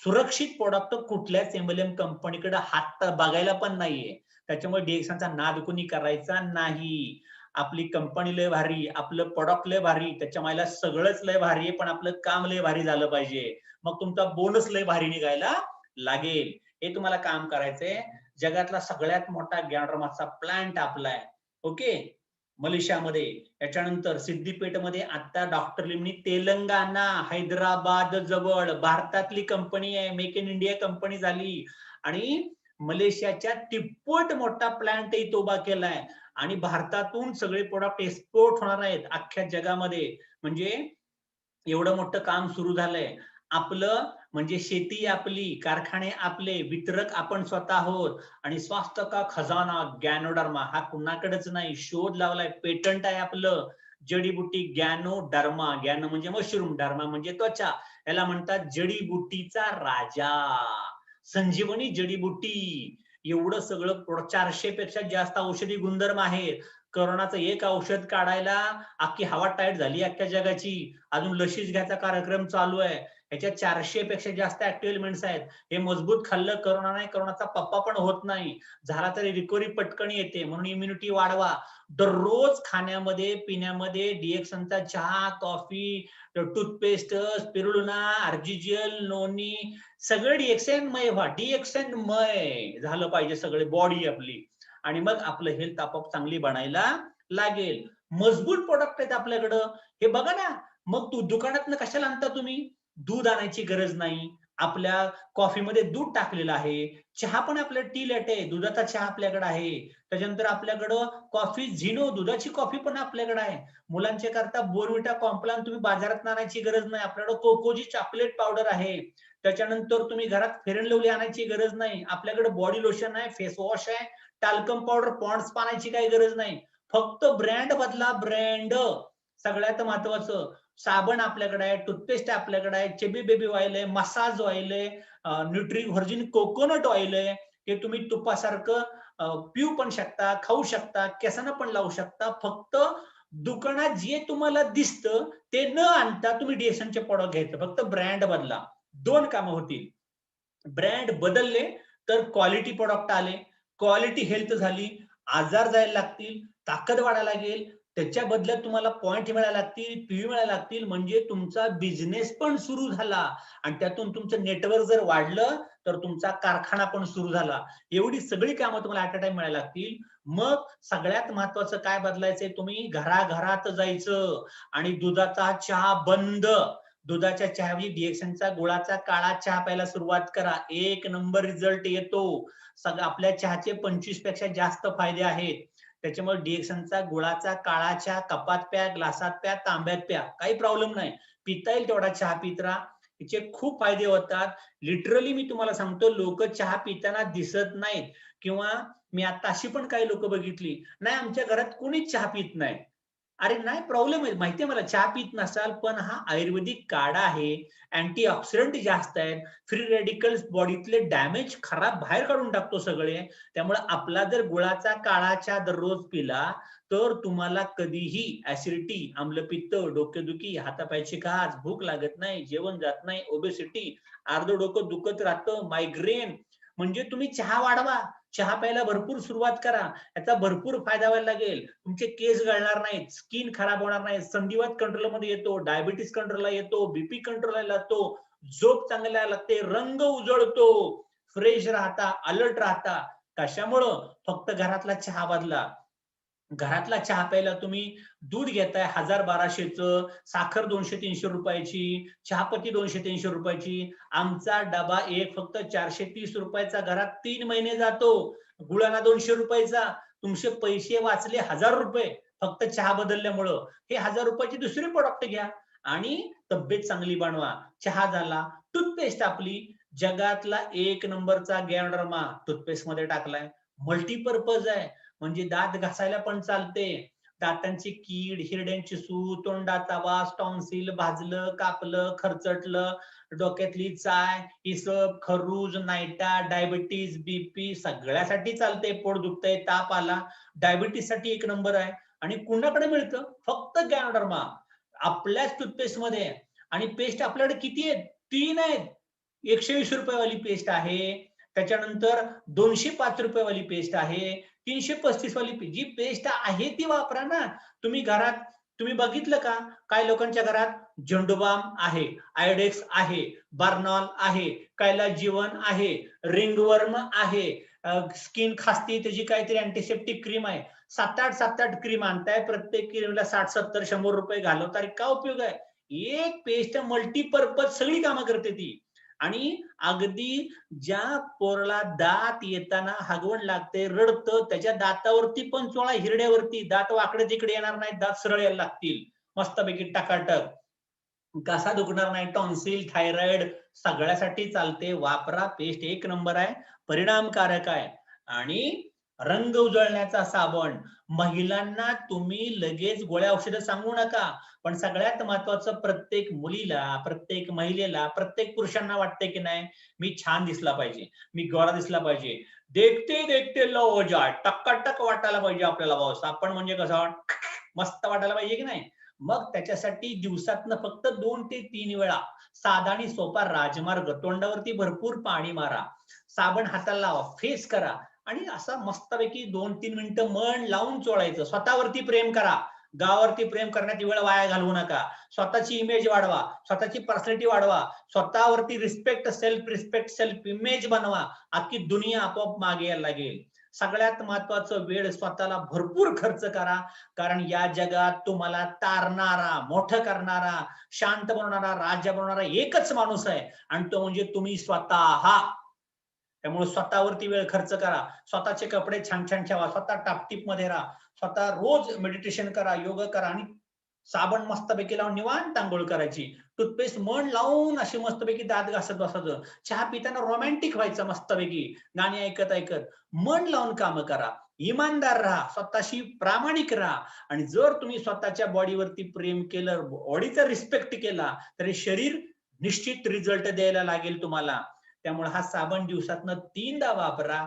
सुरक्षित प्रोडक्ट कुठल्याच एमएलएम कंपनीकडे हात बघायला पण नाहीये. त्याच्यामुळे डीएक्सनचा नाद कोणी करायचा नाही. आपली कंपनी लय भारी, आपलं प्रोडक्ट लय भारी, त्याच्या मायला सगळंच लय भारी आहे, पण आपलं काम लय भारी झालं पाहिजे. मग तुमचा बोनस लय भारी निघायला लागेल. हे तुम्हाला काम करायचंय. जगातला सगळ्यात मोठा गॅनोडर्माचा प्लांट आपला आहे. ओके, मलेशियामध्ये. याच्यानंतर सिद्दीपेठमध्ये आता डॉक्टर लिमनी तेलंगणा, हैदराबाद जवळ भारतातली कंपनी आहे, मेक इन इंडिया कंपनी झाली. आणि मलेशियाच्या तिप्पट मोठा प्लांट इथं उभा केलाय. आणि भारतातून सगळे प्रोडक्ट एक्सपोर्ट होणार आहेत अख्ख्या जगामध्ये. म्हणजे एवढं मोठं काम सुरू झालंय. आपलं म्हणजे शेती आपली, कारखाने आपले, वितरक आपण स्वतः आहोत. आणि स्वास्थ्य का खजाना गॅनोडर्मा हा कुणाकडेच नाही. शोध लावलाय, पेटंट आहे आपलं. जडीबुटी गॅनोडर्मा. गॅनो म्हणजे मशरूम, डर्मा म्हणजे त्वचा. याला म्हणतात जडीबुटीचा राजा, संजीवनी जडीबुटी. एवढं सगळं 400 पेक्षा जास्त औषधी गुणधर्म आहेत. कोरोनाचं एक औषध काढायला अख्खी हवा टाईट झाली अख्ख्या जगाची. अजून लशीच घ्यायचा कार्यक्रम चालू आहे. ह्याच्यात 400 पेक्षा जास्त ऍक्टिव्ह एलिमेंट्स आहेत. हे मजबूत खाल्लं करोना नाही, करोनाचा पप्पा पण होत नाही. झाला तरी रिकव्हरी पटकन येते. म्हणून इम्युनिटी वाढवा. दररोज खाण्यामध्ये पिण्यामध्ये डीएक्सनचा चहा, कॉफी, टूथपेस्ट, स्पिरुलिना, आर्जिजियल, नोनी सगळं डीएक्सएनमय व्हा. डीएक्सएनमय झालं पाहिजे सगळे बॉडी आपली. आणि मग आपलं हेल्थ आपोआप चांगली बनायला लागेल. मजबूत प्रोडक्ट आहेत आपल्याकडं. हे बघा ना, मग तू दुकानातनं कशाला आणता तुम्ही? दूध आणायची गरज नाही. आपल्या कॉफीमध्ये दूध टाकलेलं आहे. चहा पण आपल्या टी लॅटे आहे, दुधाचा चहा आपल्याकडे आहे. त्याच्यानंतर आपल्याकडं कॉफी झिनो, दुधाची कॉफी पण आपल्याकडे आहे. मुलांच्या करता बोर्नव्हिटा कॉम्प्लान तुम्ही बाजारात आणायची गरज नाही. आपल्याकडे कोकोची चॉकलेट पावडर आहे. त्याच्यानंतर तुम्ही घरात फेअर अँड लवली आणायची गरज नाही. आपल्याकडे बॉडी लोशन आहे, फेस वॉश आहे, टाल्कम पावडर, पॉन्ड्स पाण्याची काही गरज नाही. फक्त ब्रँड बदला, ब्रँड. सगळ्यात महत्वाचं साबण आपल्याकडे आहे, टूथपेस्ट आपल्याकडे आहे, चेबी बेबी ऑइल आहे, मसाज ऑइल आहे, न्यूट्री व्हर्जिन कोकोनट ऑइल आहे. हे तुम्ही तुपासारखं पिऊ पण शकता, खाऊ शकता, केसांना पण लावू शकता. फक्त दुकानात जे तुम्हाला दिसतं ते न आणता तुम्ही डीएक्सनचे प्रोडक्ट घ्यायचं. फक्त ब्रँड बदला. 2 कामं होतील. ब्रँड बदलले तर क्वालिटी प्रोडक्ट आले, क्वालिटी हेल्थ झाली, आजार जायला लागतील, ताकद वाढायला लागेल, त्याच्या बदल्यात तुम्हाला पॉइंट मिळायला लागतील, पीव्ही मिळायला लागतील. म्हणजे तुमचा बिझनेस पण सुरू झाला. आणि त्यातून तुमचं नेटवर्क जर वाढलं तर तुमचा कारखाना पण सुरू झाला. एवढी सगळी कामं तुम्हाला ऍट अ टाइम मिळायला लागतील. मग सगळ्यात महत्वाचं काय बदलायचंय? तुम्ही घराघरात जायचं आणि दुधाचा चहा बंद. दुधाच्या चहाऐवजी डीएक्सनचा गुळाचा काळा चहा प्यायला सुरुवात करा. 1 नंबर रिझल्ट येतो. आपल्या चहाचे 25 पेक्षा जास्त फायदे आहेत. त्याच्यामुळे डीएक्सनचा गुळाचा काळा चहा कपात प्या, ग्लासात प्या, तांब्यात प्या, काही प्रॉब्लेम नाही. पिता येईल तेवढा चहा पित राहा. याचे खूप फायदे होतात. लिटरली मी तुम्हाला सांगतो, लोक चहा पिताना दिसत नाहीत. किंवा मी आता अशी पण काही लोक बघितली, नाही आमच्या घरात कोणीच चहा पित नाही. अरे नाही, प्रॉब्लेम आहे माहितीये मला, चहा पित नसाल पण हा आयुर्वेदिक काढा आहे. अँटीऑक्सिडंट जास्त आहेत. फ्री रेडिकल्स बॉडीतले डॅमेज खराब बाहेर काढून टाकतो सगळे. त्यामुळे आपला जर गुळाचा काळा चहा दररोज पिला तर तुम्हाला कधीही ऍसिडिटी, आम्लपित्त, डोकेदुखी, हातापायची खाज, भूक लागत नाही, जेवण जात नाही, ओबेसिटी, अर्ध डोकं दुखत राहतं, मायग्रेन. म्हणजे तुम्ही चहा वाढवा, चहा प्यायला भरपूर सुरुवात करा. याचा भरपूर फायदा व्हायला लागेल. तुमचे केस गळणार नाहीत, स्किन खराब होणार नाही, संधिवात कंट्रोलमध्ये येतो, डायबिटीस कंट्रोलला येतो, बीपी कंट्रोलला येतो, झोप चांगल्या लागते, रंग उजळतो, फ्रेश राहता, अलर्ट राहता. कशामुळं? फक्त घरातला चहा बदला. घरातला चहा प्यायला तुम्ही दूध घेताय 1000-1200चं, साखर 200-300 रुपयाची, चहापत्ती 200-300 रुपयाची. आमचा डबा एक फक्त 430 रुपयाचा घरात 3 महिने जातो. गुळाला 200 रुपयाचा. तुमचे पैसे वाचले 1000 रुपये फक्त चहा बदलल्यामुळं. हे 1000 रुपयाची दुसरी प्रोडक्ट घ्या आणि तब्येत चांगली बनवा. चहा झाला. टूथपेस्ट आपली जगातला 1 नंबरचा गॅनोडर्मा टूथपेस्ट मध्ये टाकलाय. मल्टीपर्पज आहे, म्हणजे दात घासायला पण चालते. दातांची कीड, हिरड्यांची सूज, तोंडाचा वास, टॉन्सिल, भाजलं, कापलं, खरचटलं, डोक्यातली चाय, इसब, खरूज, नायटा, डायबिटीज, बीपी सगळ्यासाठी चालते. पोट दुखतंय, ताप आला, डायबिटीज साठी एक नंबर आहे. आणि कुणाकडे मिळतं? फक्त गॅनोडर्मा आपल्याच टूथपेस्ट मध्ये. आणि पेस्ट आपल्याकडे किती आहेत? 3 आहेत. 120 रुपये पेस्ट आहे, त्याच्यानंतर 205 रुपये पेस्ट आहे, 335 जी पेस्ट आहे ती वापरा ना. तुम्ही घरात तुम्ही बघितलं का? काय लोकांच्या घरात झेंडूबाम आहे, आयोडेक्स आहे, बर्नॉल आहे, कैलाजीवन आहे, रिंगवर्म आहे, स्किन खासती त्याची काहीतरी अँटीसेप्टिक क्रीम आहे. 7-8 क्रीम आणताय, प्रत्येक क्रीमला 60-70-100 रुपये घालवता. काय उपयोग आहे? एक पेस्ट मल्टीपर्पज सगळी कामं करते ती. आणि अगदी ज्या पोरला दात येताना हगवण लागते, रडतं, त्याच्या दातावरती पण चोळा, हिरड्यावरती. दात वाकडे तिकडे येणार नाहीत, दात सरळ यायला लागतील मस्तपैकी टकाटक. घसा दुखणार नाही, टॉन्सिल, थायरॉइड सगळ्यासाठी चालते. वापरा, पेस्ट एक नंबर आहे, परिणामकारक आहे. आणि रंग उजळण्याचा साबण. महिलांना तुम्ही लगेच गोळ्या औषधं सांगू नका, पण सगळ्यात महत्वाचं प्रत्येक मुलीला, प्रत्येक महिलेला, प्रत्येक पुरुषांना वाटते की नाही मी छान दिसला पाहिजे, मी गोरा दिसला पाहिजे, देखते देखते लो हो जाय, टक्काटक वाटायला पाहिजे आपल्याला. बॉस आपण म्हणजे कसं मस्त वाटायला पाहिजे की नाही. मग त्याच्यासाठी दिवसातनं फक्त 2 ते 3 वेळा साधा आणि सोपा राजमार्ग, तोंडावरती भरपूर पाणी मारा, साबण हाताला लावा, फेस करा, आणि असा मस्तपैकी 2-3 मिनिटं मन लावून चोळायचं. स्वतःवरती प्रेम करा. गावावरती प्रेम करण्यात वेळ वाया घालवू नका. स्वतःची इमेज वाढवा, स्वतःची पर्सनॅलिटी वाढवा, स्वतःवरती रिस्पेक्ट, सेल्फ इमेज बनवा. अख्खी दुनिया आपोआप मागे यायला लागेल. सगळ्यात महत्वाचं, वेळ स्वतःला भरपूर खर्च करा, कारण या जगात तुम्हाला तारणारा, मोठं करणारा, शांत बनवणारा, राजा बनवणारा एकच माणूस आहे, आणि तो म्हणजे तुम्ही स्वतः. त्यामुळे स्वतःवरती वेळ खर्च करा, स्वतःचे कपडे छान छान ठेवा, स्वतः टापटीप मध्ये राहा, स्वतः रोज मेडिटेशन करा, योग करा, आणि साबण मस्तपैकी लावून निवांत आंघोळ करायची. टूथपेस्ट मन लावून अशी मस्तपैकी दात घासत बसायचं. चहा पिताना रोमॅन्टिक व्हायचं मस्तपैकी, गाणी ऐकत ऐकत. मन लावून काम करा, इमानदार राहा, स्वतःशी प्रामाणिक राहा. आणि जर तुम्ही स्वतःच्या बॉडीवरती प्रेम केलं, बॉडीचा रिस्पेक्ट केला, तर शरीर निश्चित रिझल्ट द्यायला लागेल तुम्हाला. त्यामुळे हा साबण दिवसातनं 3दा वापरा.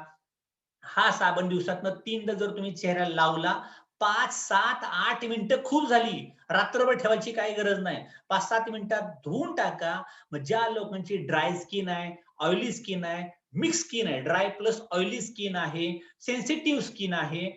हा साबण दिवसातनं 3दा जर तुम्ही चेहऱ्याला लावला, 5, 7, 8 मिनिटं खूप झाली, रात्रभर ठेवायची काही गरज नाही. 5-7 मिनिटात धुवून टाका. मग ज्या लोकांची ड्राय स्किन आहे, ऑइली स्किन आहे, मिक्स स्किन आहे, ड्राय प्लस ऑइली स्किन आहे, सेन्सिटिव्ह स्किन आहे,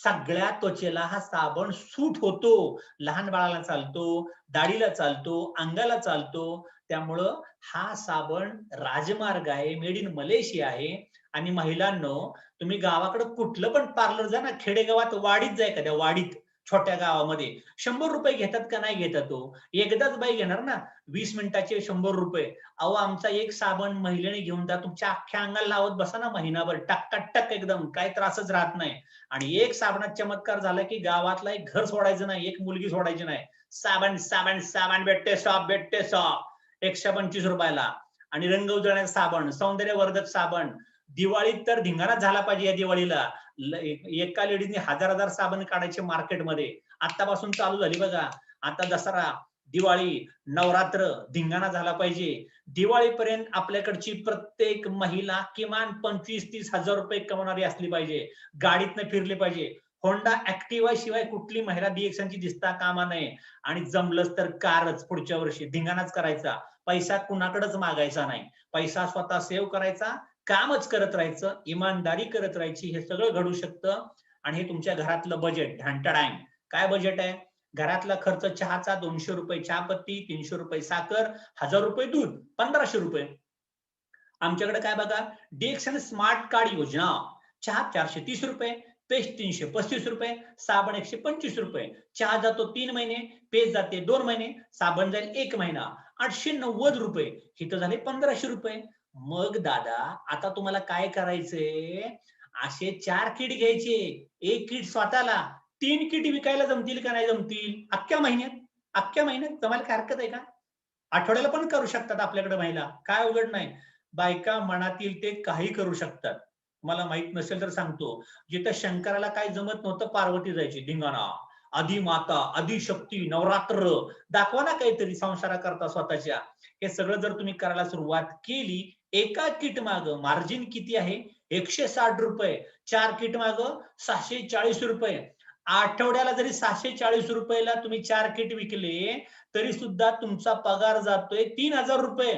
सगळ्या त्वचेला हा साबण सूट होतो. लहान बाळाला चालतो, दाढीला चालतो, अंगाला चालतो. त्यामुळं हा साबण राजमार्ग आहे, मेड इन मलेशिया आहे. आणि महिलांनो, तुम्ही गावाकडे कुठलं पण पार्लर जा ना, खेडेगावात वाडीत जाय, एखाद्या वाडीत, छोट्या गावामध्ये 100 रुपये घेतात का नाही घेतात तो? एकदाच बाई घेणार ना, 20 मिनिटाचे 100 रुपये. अहो, आमचा एक साबण महिलेने घेऊन जा, तुमच्या अख्ख्या अंगाला लावत बसा ना महिनाभर, टक एकदम काही त्रासच राहत नाही. आणि एक साबणात चमत्कार झाला की गावातला एक घर सोडायचं नाही, एक मुलगी सोडायची नाही. साबण साबण साबण भेटते, सॉप भेटते, सॉप 125 रुपयाला. आणि रंग उजळण्याचं साबण, सौंदर्यवर्धक साबण. दिवाळीत तर धिंगाणा झाला पाहिजे या दिवाळीला. एका लेडीजने 1000 साबण काढायचे मार्केटमध्ये. आतापासून चालू झाली बघा. आता दसरा, दिवाळी, नवरात्र धिंगाणा झाला पाहिजे. दिवाळीपर्यंत आपल्याकडची प्रत्येक महिला किमान 25-30 हजार रुपये कमवणारी असली पाहिजे. गाडीतनं फिरली पाहिजे. होंडा ऍक्टिव्हा शिवाय कुठली महिला DXची दिसता कामा नये. आणि जमलंच तर कारच पुढच्या वर्षी धिंगाणाच करायचा. पैसा कुणाकडेच मागायचा नाही. पैसा स्वतः सेव्ह करायचा, कामच करत राहायचं, इमानदारी करत राहायची. हे सगळं घडू शकतं. आणि हे तुमच्या घरातलं बजेट ढांटडांग. काय बजेट आहे? घरातला खर्च चहाचा 200 रुपये चहापत्ती, 300 रुपये साखर, 1000 रुपये दूध, 1500 रुपये. आमच्याकडे काय बघा, DX स्मार्ट कार्ड योजना. चहा 430 रुपये, पेस्ट 335 रुपये, साबण 125 रुपये. चहा जातो 3 महिने, पेस्ट जाते 2 महिने, साबण जाईल 1 महिना, 890 रुपये. इथं झाले 1500 रुपये. मग दादा, आता तुम्हाला काय करायचंय? असे 4 किट घ्यायचे, 1 किट स्वतःला, 3 किट विकायला जमतील का नाही जमतील? अख्ख्या महिन्यात जमायला काय हरकत आहे का? आठवड्याला पण करू शकतात आपल्याकडे महिला, काय अवघड नाही. बायका मनातील ते काही करू शकतात. तुम्हाला माहित नसेल तर सांगतो. जिथं शंकराला काय जमत नव्हतं, पार्वती जायची धिंगाणा, आधी माता, आधी शक्ती, नवरात्र, दाखवा ना काहीतरी संसाराकरता स्वतःच्या. हे सगळं जर तुम्ही करायला सुरुवात केली, एका किट मागं मार्जिन किती आहे? 160 रुपये. 4 किट मागं 640 रुपये. आठवड्याला जरी 640 रुपयाला तुम्ही 4 किट विकले, तरी सुद्धा तुमचा पगार जातोय 3000 रुपये.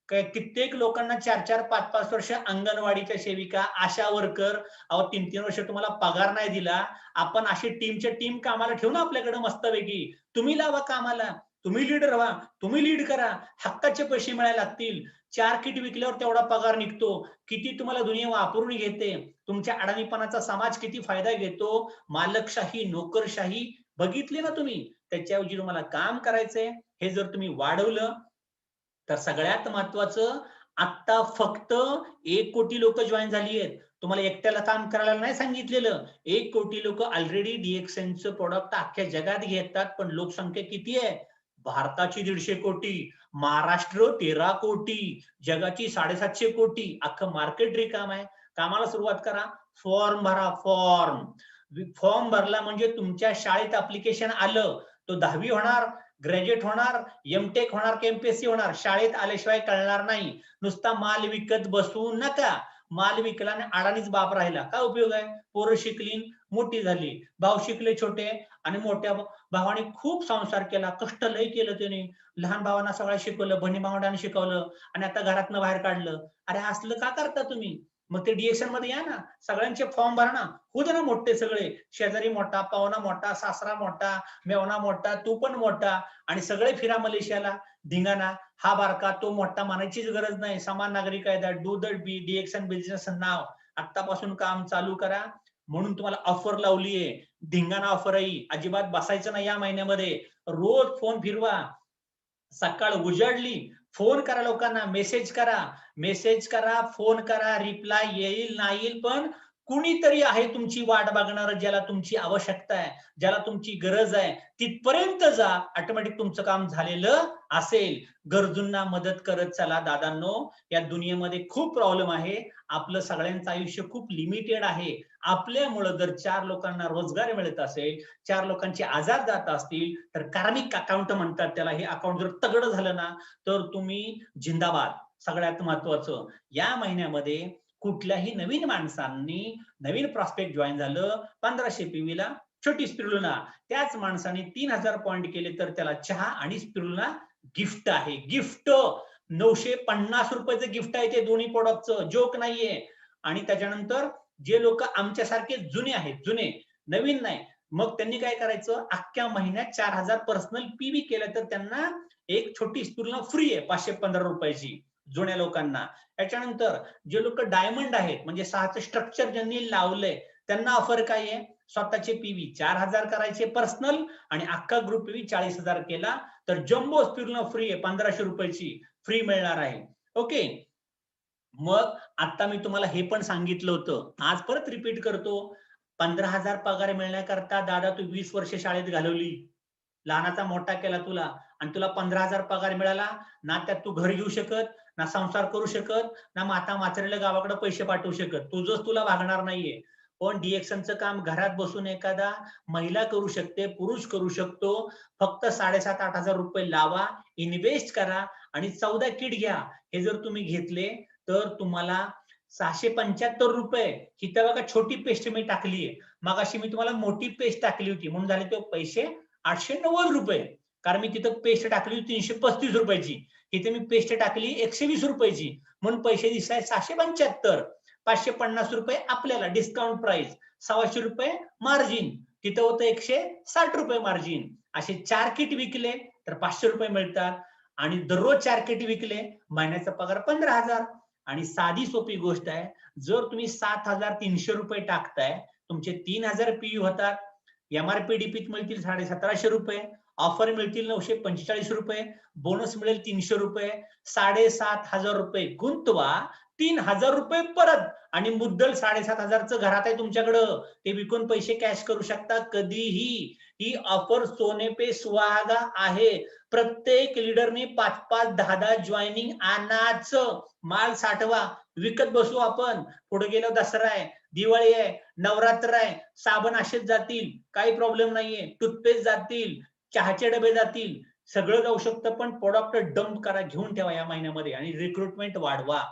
कित्येक लोकांना 4-4, 5-5 वर्ष अंगणवाडीच्या सेविका, आशा वर्कर, अहो 3-3 वर्ष तुम्हाला पगार नाही दिला. आपण अशी टीमच्या टीम कामाला ठेवू ना आपल्याकडे मस्तपैकी. तुम्ही लावा कामाला, तुम्ही लीडर व्हा, तुम्ही लीड करा, हक्काचे पैसे मिळायला लागतील. 4 किट विकल्यावर तेवढा पगार निघतो. किती तुम्हाला दुनिया वापरून घेते, तुमच्या अडाणीपणाचा समाज किती फायदा घेतो. मालकशाही, नोकरशाही बघितली ना तुम्ही. त्याच्याऐवजी तुम्हाला काम करायचंय, हे जर तुम्ही वाढवलं तर सगळ्यात महत्वाचं, आता फक्त 1 कोटी लोक जॉईन झाली आहेत. तुम्हाला एकट्याला काम करायला नाही सांगितलेलं. 1 कोटी लोक ऑलरेडी डीएक्सएनचं प्रोडक्ट अख्ख्या जगात घेतात. पण लोकसंख्या किती आहे? भारताची 150 कोटी, महाराष्ट्र 13 कोटी, जगाची 750 कोटी. अख्खं मार्केट रिकाम आहे. कामाला सुरुवात करा. फॉर्म भरा, फॉर्म. फॉर्म भरला म्हणजे तुमच्या शाळेत अप्लिकेशन आलं, तो 10वी होणार, ग्रॅज्युएट होणार, एमटेक होणार की एमपीएससी होणार, शाळेत आल्याशिवाय कळणार नाही. नुसता माल विकत बसू नका. माल विकला आणि अडाणीच बाप राहिला, काय उपयोग आहे? पोरं शिकली, मोठी झाली, भाऊ शिकले छोटे, आणि मोठ्या भावाने खूप संसार केला, कष्ट लय केलं त्याने, लहान भावांना सगळं शिकवलं, बहिणी भावंडांना शिकवलं, आणि आता घरातनं बाहेर काढलं. अरे असलं का करता तुम्ही? मग ते डीएक्शन मध्ये या ना, सगळ्यांचे फॉर्म भरा ना, होऊ दे ना मोठे सगळे. शेजारी मोठा, पाहुणा मोठा, सासरा मोठा, मेवणा मोठा, तू पण मोठा, आणि सगळे फिरा मलेशियाला. धिंगाणा, हा बारका तो मोठा मानायचीच गरज नाही. समान नागरिक कायदा, डू द डीएक्शन बिझनेस नाव. आत्तापासून काम चालू करा. म्हणून तुम्हाला ऑफर लावलीये, धिंगाणा ऑफर आहे. अजिबात बसायचं नाही या महिन्यामध्ये. रोज फोन फिरवा. सकाळ उजाडली, फोन करा लोकांना, मेसेज करा, मेसेज करा, फोन करा. रिप्लाय येईल नाही येईल, पण कुणीतरी आहे तुमची वाट बघणार, ज्याला तुमची आवश्यकता आहे, ज्याला तुमची गरज आहे, तिथपर्यंत जा. ऑटोमॅटिक तुमचं काम झालेलं असेल. गरजूंना मदत करत चला दादांनो. या दुनियेमध्ये खूप प्रॉब्लेम आहे. आपलं सगळ्यांचं आयुष्य खूप लिमिटेड आहे. आपल्यामुळं जर 4 लोकांना रोजगार मिळत असेल, 4 लोकांचे आजार जात असतील, तर कार्मिक अकाउंट म्हणतात त्याला. हे अकाउंट जर तगडं झालं ना, तर तुम्ही जिंदाबाद. सगळ्यात महत्वाचं, या महिन्यामध्ये कुठल्याही नवीन माणसांनी, नवीन प्रॉस्पेक्ट जॉईन झालं 1500 पीव्हीला, छोटी स्पिरुलिना, त्याच माणसाने 3000 पॉइंट केले तर त्याला चहा आणि स्पिरुलिना गिफ्ट आहे. गिफ्ट 950 रुपयाचं गिफ्ट आहे ते, दोन्ही प्रोडक्टचं, जोक नाहीये. आणि त्याच्यानंतर जे लोक आमच्यासारखे जुने आहेत, जुने, नवीन नाही, मग त्यांनी काय करायचं, अख्ख्या महिन्यात 4000 पर्सनल पीव्ही केलं तर त्यांना एक छोटी स्पिरुलिना फ्री आहे 515 रुपयाची, जुन्या लोकांना. त्याच्यानंतर जे लोक डायमंड आहेत, म्हणजे 6चं स्ट्रक्चर ज्यांनी लावलंय, त्यांना ऑफर काय आहे? स्वतःचे पीव्ही 4000 करायचे पर्सनल, आणि अख्खा ग्रुप पीव्ही 40000 केला तर जम्बो स्पिरुलिना फ्री आहे, 1500 रुपयाची फ्री मिळणार आहे. ओके. मग आता मी तुम्हाला हे पण सांगितलं होतं, आज परत रिपीट करतो. 15,000 पगार मिळण्याकरता दादा तू 20 वर्ष शाळेत घालवली, लहानाचा मोठा केला तुला, आणि तुला 15,000 पगार मिळाला ना. त्यात तू घर घेऊ शकत, ना संसार करू शकत, ना माता माचरेला गावाकडे पैसे पाठवू शकत. तुझंच तुला भागणार नाहीये. पण डीएक्शनचं काम घरात बसून एखादा महिला करू शकते, पुरुष करू शकतो. फक्त 7,500-8,000 रुपये लावा, इन्व्हेस्ट करा, आणि 14 किट घ्या. हे जर तुम्ही घेतले तर तुम्हाला 675 रुपये. इथं बघा छोटी पेस्ट मी टाकलीये, मगाशी मी तुम्हाला मोठी पेस्ट टाकली होती, म्हणून झाले ते पैसे 890 रुपये. कारण मी तिथं पेस्ट टाकली होती 335 रुपयाची, इथे मी पेस्ट टाकली 120 रुपयाची, म्हणून पैसे दिसताय 675. 550 रुपये आपल्याला डिस्काउंट प्राइस, 125 रुपये मार्जिन, तिथं होतं 160 रुपये मार्जिन. असे 4 किट विकले तर 500 रुपये मिळतात, आणि दररोज 4 किट विकले, महिन्याचा पगार 15,000. आणि साधी सोपी गोष्ट आहे, जर तुम्ही 7,300 रुपये टाकताय, तुमचे 3,000 पीव्ही होतात. एमआरपी डीपीत मिळतील 1750 रुपये, ऑफर मिळतील 945 रुपये, बोनस मिळेल 300 रुपये. 7,500 रुपये गुंतवा, 3,000 रुपये परत आणि मुद्दल 7,500चं घरात आहे तुमच्याकडं, ते विकून पैसे कॅश करू शकता कधीही. ही ऑफर सोने पे सुहागा आहे. प्रत्येक लीडरने 5-5, 10-10 जॉईनिंग आणायचं. माल साठवा, विकत बसू आपण. पुढे गेलो दसरा आहे, दिवाळी आहे, नवरात्र आहे, साबण असेच जातील, काही प्रॉब्लेम नाहीये. टूथपेस्ट जातील, चहाचे डबे जातील, सगळं जाऊ शकतं. पण प्रोडक्ट डंप करा, घेऊन ठेवा या महिन्यामध्ये आणि रिक्रुटमेंट वाढवा.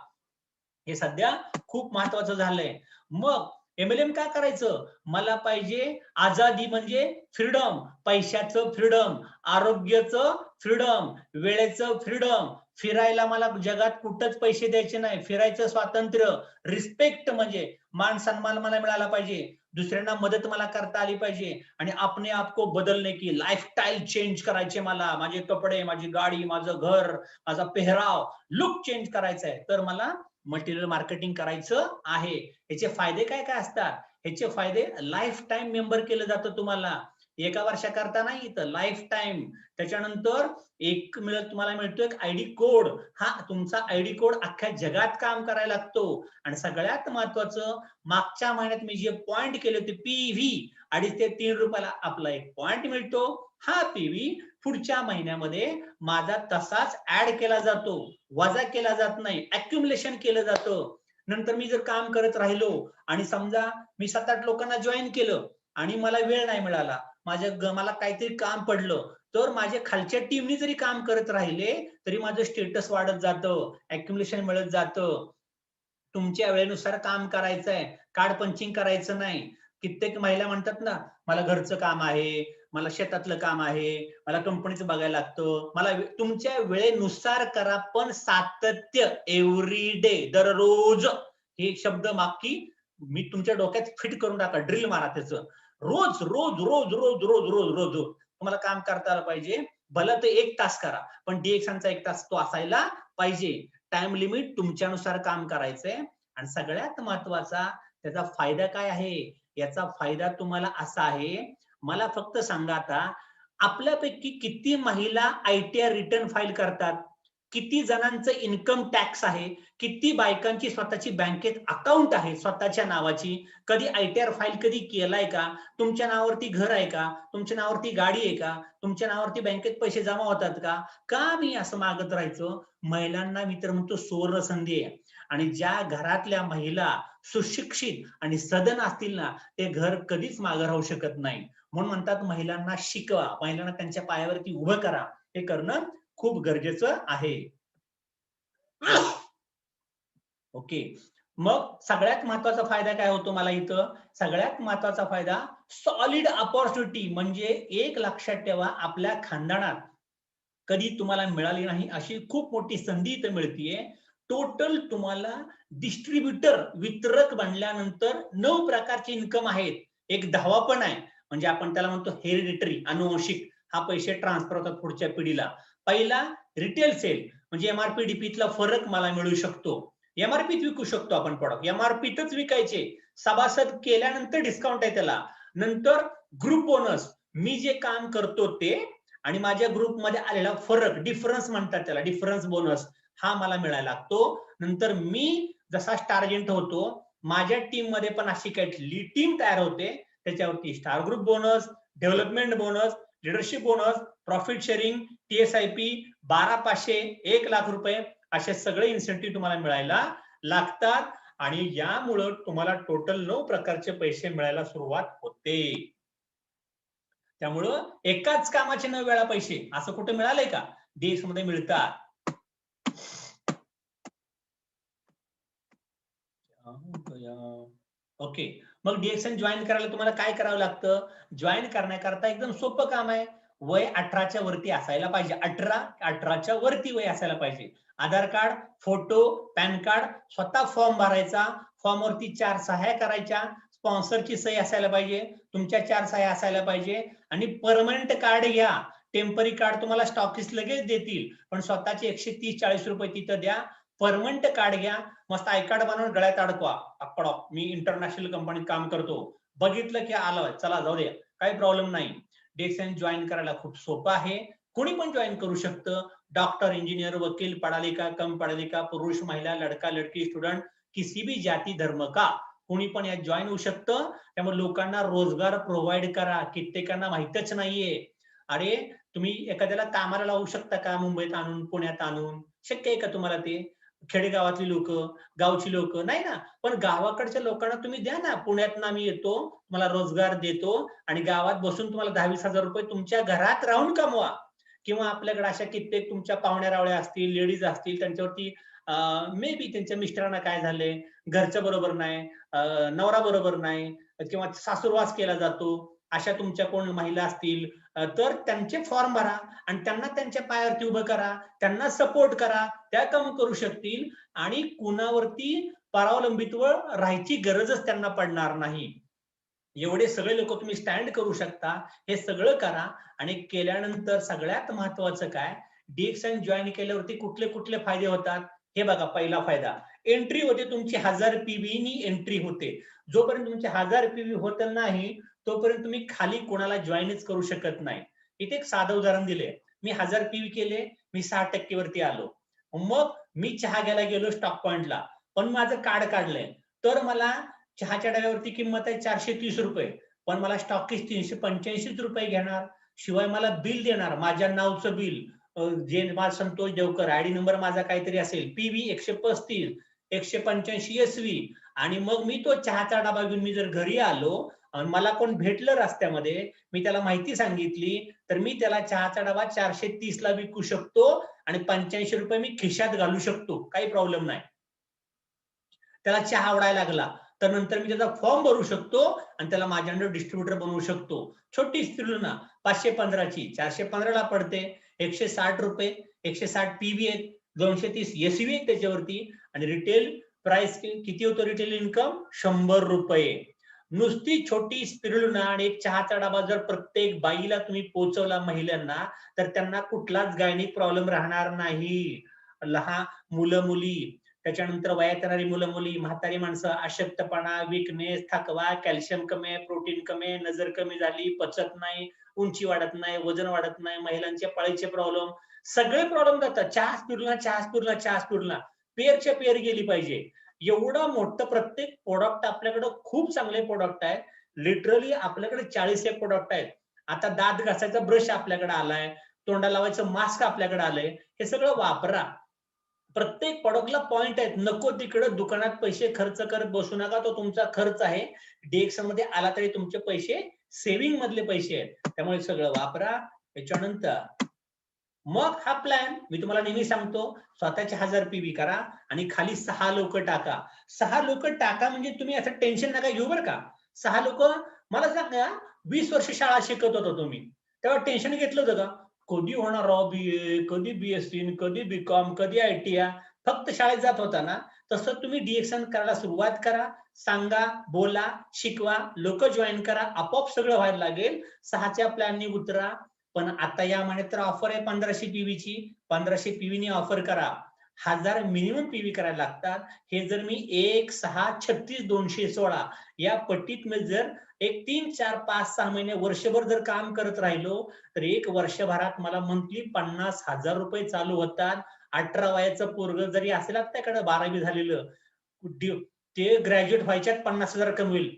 हे सध्या खूप महत्वाचं झालंय. मग MLM काय करायचं? मला पाहिजे आझादी म्हणजे फ्रीडम, पैशाचं फ्रीडम, आरोग्याचं फ्रीडम, वेळेचं फ्रीडम. फिरायला मला जगात कुठंच पैसे द्यायचे नाही, फिरायचं स्वातंत्र्य. रिस्पेक्ट म्हणजे मान सन्मान मला मिळाला पाहिजे, दुसऱ्यांना मदत मला करता आली पाहिजे आणि अपने आप को बदलने की लाईफस्टाईल चेंज करायचे मला. माझे कपडे, माझी गाडी, माझं घर, माझा पेहराव, लुक चेंज करायचा आहे. तर मला मटेरियल मार्केटिंग करायचं आहे. याचे फायदे काय काय असतात? ह्याचे फायदे लाईफ टाइम मेंबर केलं जातं तुम्हाला. एका वर्षाकरता नाही, तर लाईफ टाइम. त्याच्यानंतर एक तुम्हाला मिळतो एक आयडी कोड. हा तुमचा आयडी कोड अख्ख्या जगात काम करायला लागतो. आणि सगळ्यात महत्वाचं, मागच्या महिन्यात मी जे पॉइंट केले होते PV, 2.5 ते 3 रुपयाला आपला एक पॉइंट मिळतो. हा PV पुढच्या महिन्यामध्ये माझा तसाच ऍड केला जातो, वजा केला जात नाही, अक्युमुलेशन केलं जातं. नंतर मी जर काम करत राहिलो आणि समजा मी 7-8 लोकांना जॉईन केलं आणि मला वेळ नाही मिळाला, मला काहीतरी काम पडलं, तर माझ्या खालच्या टीमनी जरी काम करत राहिले तरी माझं स्टेटस वाढत जातं, अक्युमुलेशन मिळत जातं. तुमच्या वेळेनुसार काम करायचं आहे, कार्ड पंचिंग करायचं नाही. कित्येक महिला म्हणतात ना, मला घरचं काम आहे, मला शेतातलं काम आहे, मला कंपनीचं बघायला लागतं. तुमच्या वेळेनुसार करा, पण सातत्य, एव्हरी डे, दररोज. हे शब्द मागकी मी तुमच्या डोक्यात फिट करून टाका, ड्रिल मारा त्याचं. रोज रोज रोज रोज रोज रोज रोज तुम्हाला काम करता आलं पाहिजे. भलं ते 1 तास करा, पण DXNचा 1 तास तो असायला पाहिजे. टाइम लिमिट तुमच्यानुसार काम करायचंय. आणि सगळ्यात महत्वाचा त्याचा फायदा काय आहे? याचा फायदा तुम्हाला असा आहे, मला फक्त सांगा आता, आपल्यापैकी किती महिला ITR रिटर्न फाईल करतात? किती जणांचं इन्कम टॅक्स आहे? किती बायकांची स्वतःची बँकेत अकाउंट आहे स्वतःच्या नावाची? कधी ITR फाईल कधी केलाय का? तुमच्या नावावरती घर आहे का? तुमच्या नावावरती गाडी आहे का? तुमच्या नावावरती बँकेत पैसे जमा होतात का? का मी असं मागत राहायचो? महिलांना मी तर म्हणतो सुवर्ण संधी आहे. आणि ज्या घरातल्या महिला सुशिक्षित आणि सधन असतील ना, ते घर कधीच मागं राहू शकत नाही. म्हणून म्हणतात महिलांना शिकवा, महिलांना त्यांच्या पायावरती उभं करा. हे करणं खूप गरजेचं आहे. ओके. मग सगळ्यात महत्वाचा फायदा काय होतो मला इथं? सगळ्यात महत्वाचा फायदा सॉलिड अपॉर्च्युनिटी. म्हणजे एक लक्षात ठेवा, आपल्या खानदानात कधी तुम्हाला मिळाली नाही अशी खूप मोठी संधी इथं मिळतीये. टोटल तुम्हाला डिस्ट्रीब्युटर, वितरक बनल्यानंतर 9 प्रकारचे इन्कम आहेत. एक 10वा पण आहे, म्हणजे आपण त्याला म्हणतो हेरिडिटरी, अनुवंशिक. हा पैसे ट्रान्सफर होतात पुढच्या पिढीला. पहिला रिटेल सेल, म्हणजे MRP DPतला फरक मला मिळू शकतो. MRPत विकू शकतो आपण प्रॉडक्ट, MRPतच विकायचे. सभासद केल्यानंतर डिस्काउंट आहे त्याला. नंतर ग्रुप बोनस, मी जे काम करतो ते आणि माझ्या ग्रुपमध्ये आलेला फरक, डिफरन्स म्हणतात त्याला, डिफरन्स बोनस, हा मला मिळायला लागतो. नंतर मी जसा स्टार एजंट होतो, माझ्या टीम मध्ये पण अशी काही टीम तयार होते, त्याच्यावरती star group bonus, development bonus, leadership bonus, profit sharing, TSIP, 12,500, 1,00,000 रुपये, असे सगळे इन्सेंटिव्ह तुम्हाला मिळायला लागतात. आणि यामुळं तुम्हाला टोटल 9 प्रकारचे पैसे मिळायला सुरुवात होते. त्यामुळं एकाच कामाचे 9 वेळा पैसे असं कुठे मिळालंय का? DX मध्ये मिळतात. ओके. मग DXN जॉईन करायला तुम्हाला काय करावं लागतं? जॉईन करण्याकरता एकदम सोपं काम आहे. वय 18च्या वरती असायला पाहिजे. 18च्या वरती वय असायला पाहिजे. आधार कार्ड, फोटो, पॅन कार्ड, स्वतः फॉर्म भरायचा, फॉर्मवरती 4 सह्या करायच्या, स्पॉन्सरची सही असायला पाहिजे, तुमच्या 4 सह्या असायला पाहिजे आणि परमनंट कार्ड घ्या. टेम्पररी कार्ड तुम्हाला स्टॉकिस्ट लगेच देतील, पण स्वतःचे 130-40 रुपये तिथं द्या. परमनंट कार्ड घ्या, मस्त आय कार्ड बनवून गळ्यात अडकवा. अकडा मी इंटरनॅशनल कंपनीत काम करतो, बघितलं की आलं, चला जाऊ दे, काही प्रॉब्लेम नाही. DXN जॉईन करायला खूप सोपं आहे, कोणी पण जॉईन करू शकतं. डॉक्टर, इंजिनियर, वकील, पढ़ा कम पढ़ा पुरुष, महिला, लड़का, लड़की, स्टुडंट, किसी भी जाती धर्म का कोणी पण यात जॉईन होऊ शकतं. त्यामुळे लोकांना रोजगार प्रोव्हाइड करा. कित्येकांना माहितच नाहीये. अरे तुम्ही एखाद्याला कामाला लावू शकता का मुंबईत आणून, पुण्यात आणून? शक्य आहे का तुम्हाला ते? खेडेगावातली लोक, गावची लोक नाही ना. पण गावाकडच्या लोकांना तुम्ही द्या ना. पुण्यात आम्ही येतो, तुम्हाला रोजगार देतो आणि गावात बसून तुम्हाला 10-20 हजार रुपये तुमच्या घरात राहून कमवा. किंवा आपल्याकडे अशा कित्येक तुमच्या पाहुण्या रावळ्या असतील, लेडीज असतील, त्यांच्यावरती मे बी त्यांच्या मिस्टरांना काय झालंय, घरच्या बरोबर नाही, नवरा बरोबर नाही किंवा सासूरवास केला जातो, अशा तुमच्या कोण महिला असतील तर त्यांचे फॉर्म भरा आणि त्यांना त्यांच्या पायावरती उभं करा, त्यांना सपोर्ट करा, त्या काम करू शकतील आणि कुणावरती परावलंबित्व राहायची गरजच त्यांना पडणार नाही. एवढे सगळे लोक तुम्ही स्टँड करू शकता. हे सगळं करा आणि केल्यानंतर सगळ्यात महत्वाचं काय, डीएक्सएन जॉईन केल्यावरती कुठले कुठले फायदे होतात हे बघा. पहिला फायदा, एंट्री होते तुमची 1000 पीव्ही नी एंट्री होते. जोपर्यंत तुमचे 1000 पीव्ही होत नाही तोपर्यंत तुम्ही खाली कोणाला जॉईनच करू शकत नाही. इथे एक साधं उदाहरण दिले. मी 1000 पीव्ही केले, मी 6% वरती आलो. मग मी चहा घ्यायला गेलो स्टॉक पॉइंटला, पण माझं कार्ड काढलंय, तर मला चहाच्या डब्यावरती किंमत आहे 430 रुपये, पण मला स्टॉकिस्ट 385 रुपये घेणार. शिवाय मला बिल देणार, माझ्या नावचं बिल, जे माझा संतोष देवकर, आयडी नंबर माझा काहीतरी असेल, पीव्ही 135, 185 एसव्ही. आणि मग मी तो चहाचा डबा घेऊन मी जर घरी आलो आणि मला कोण भेटलं रस्त्यामध्ये, मी त्याला माहिती सांगितली, तर मी त्याला चहाचा डबा 430 ला विकू शकतो आणि 85 रुपये मी खिशात घालू शकतो. काही प्रॉब्लेम नाही. त्याला चहा आवडायला लागला तर नंतर मी त्याचा फॉर्म भरू शकतो आणि त्याला माझ्या अंडर डिस्ट्रीब्युटर बनवू शकतो. छोटी स्त्रीलना 515 ची 415 ला पडते. 160 रुपये, 160 पीव्ही आहेत, 230 एसव्ही आहेत त्याच्यावरती आणि रिटेल प्राइस किती होतो? रिटेल इन्कम 100 रुपये. नुसती छोटी स्पिरुलिना आणि एक चहाचा डबा जर प्रत्येक बाईला तुम्ही पोहोचवला महिलांना, तर त्यांना कुठलाच गायनिक प्रॉब्लेम राहणार नाही. लहान मुलं मुली, त्याच्यानंतर वयात येणारी मुलं मुली, म्हातारी माणसं, अशक्तपणा, विकनेस, थकवा, कॅल्शियम कमी आहे, प्रोटीन कमी आहे, नजर कमी झाली, पचत नाही, उंची वाढत नाही, वजन वाढत नाही, महिलांचे पाळीचे प्रॉब्लेम, सगळे प्रॉब्लेम जातात. चहा स्पिरुलिना, चहा स्पिरुलिना, चहा स्पिरुलिना, पेरच्या पेर गेली पाहिजे. एवढं मोठं प्रत्येक प्रोडक्ट आपल्याकडे, खूप चांगले प्रोडक्ट आहेत. लिटरली आपल्याकडे 40 एक प्रोडक्ट आहेत. आता दात घासायचा ब्रश आपल्याकडे आलाय, तोंडा लावायचं मास्क आपल्याकडे आलंय. हे सगळं वापरा. प्रत्येक प्रोडक्टला पॉइंट आहेत. नको तिकडे दुकानात पैसे खर्च करत बसू नका. तो तुमचा खर्च आहे. डीएक्सएन मध्ये आला तरी तुमचे पैसे सेव्हिंग मधले पैसे आहेत. त्यामुळे सगळं वापरा. त्याच्यानंतर मग हा प्लॅन मी तुम्हाला नेहमी सांगतो, स्वतःचे 1000 पीव्ही करा आणि खाली 6 लोक टाका. 6 लोक टाका म्हणजे तुम्ही असं टेन्शन नका घेऊ बरं का. 6 लोक, मला सांगा 20 वर्ष शाळा शिकत होता तुम्ही, तेव्हा टेन्शन घेतलं होतं का? कधी होणार बीए, कधी बीएससी, कधी बीकॉम, कधी आयटीआय, फक्त शाळेत जात होता ना. तसं तुम्ही डीएक्सएन करायला सुरुवात करा. सांगा, बोला, शिकवा, लोक जॉईन करा, आपोआप सगळं व्हायला लागेल. 6च्या प्लॅननी उतरा. पण आता या महिन्यात तर ऑफर आहे 1500 पीव्हीची. 1500 पीव्हीनी ऑफर करा. 1000 मिनिमम पीव्ही करायला लागतात. हे जर मी 1, 6, 36, 216 या पट्टीत मी जर एक 3, 4, 5, 6 महिने, वर्षभर जर काम करत राहिलो, तर एक वर्षभरात मला मंथली 50,000 रुपये चालू होतात. 18 वयाचं पोरग जरी असेल आपल्याकडे 12वी झालेलं, ते ग्रॅज्युएट व्हायच्यात 50,000 कमवेल.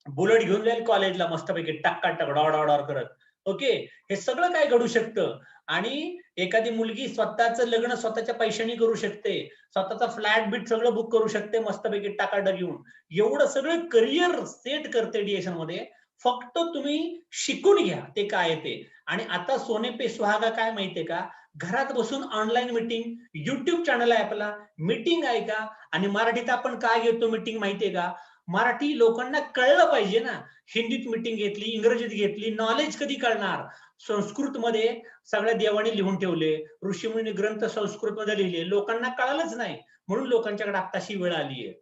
बुलेट घेऊन जाईल कॉलेजला मस्तपैकी टक्का टक डॉड करत. ओके, हे सगळं काय घडू शकतं. आणि एखादी मुलगी स्वतःचं लग्न स्वतःच्या पैशाने करू शकते, स्वतःचा फ्लॅट बीट सगळं बुक करू शकते मस्तपैकी टाकाटक घेऊन. एवढं सगळं करिअर सेट करते डीएक्सएन मध्ये. फक्त तुम्ही शिकून घ्या ते काय ते. आणि आता सोने पे सुहागा काय माहितीये का? घरात बसून ऑनलाईन मीटिंग, युट्यूब चॅनल आहे आपला, मीटिंग आहे का? आणि मराठीत आपण काय घेतो मीटिंग माहितीये का? मराठी लोकांना कळलं पाहिजे ना. हिंदीत मीटिंग घेतली, इंग्रजीत घेतली, नॉलेज कधी कळणार? संस्कृत मध्ये सगळ्या देवाने लिहून ठेवले, ऋषीमुनी ग्रंथ संस्कृत मध्ये लिहिले, लोकांना कळालंच नाही. म्हणून लोकांच्याकडे आत्ताशी वेळ आलीये.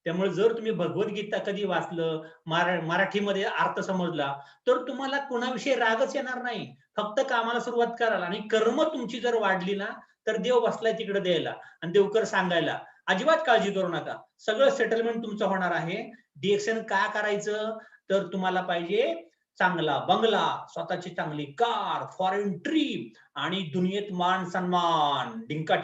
त्यामुळे जर तुम्ही भगवद्गीता कधी वाचलं, मराठीमध्ये अर्थ समजला, तर तुम्हाला कोणाविषयी रागच येणार नाही. फक्त कामाला सुरुवात कराल आणि कर्म तुमची जर वाढली ना, तर देव बसलाय तिकडे द्यायला आणि देवकर सांगायला. अजिबात काळजी करू नका, सगळं सेटलमेंट तुमचं होणार आहे. डीएक्सएन का करायचं? तर तुम्हाला पाहिजे चांगला बंगला, स्वतःची चांगली कार, फॉरेन ट्रिप आणि दुनियेत मान सन्मान, डिंका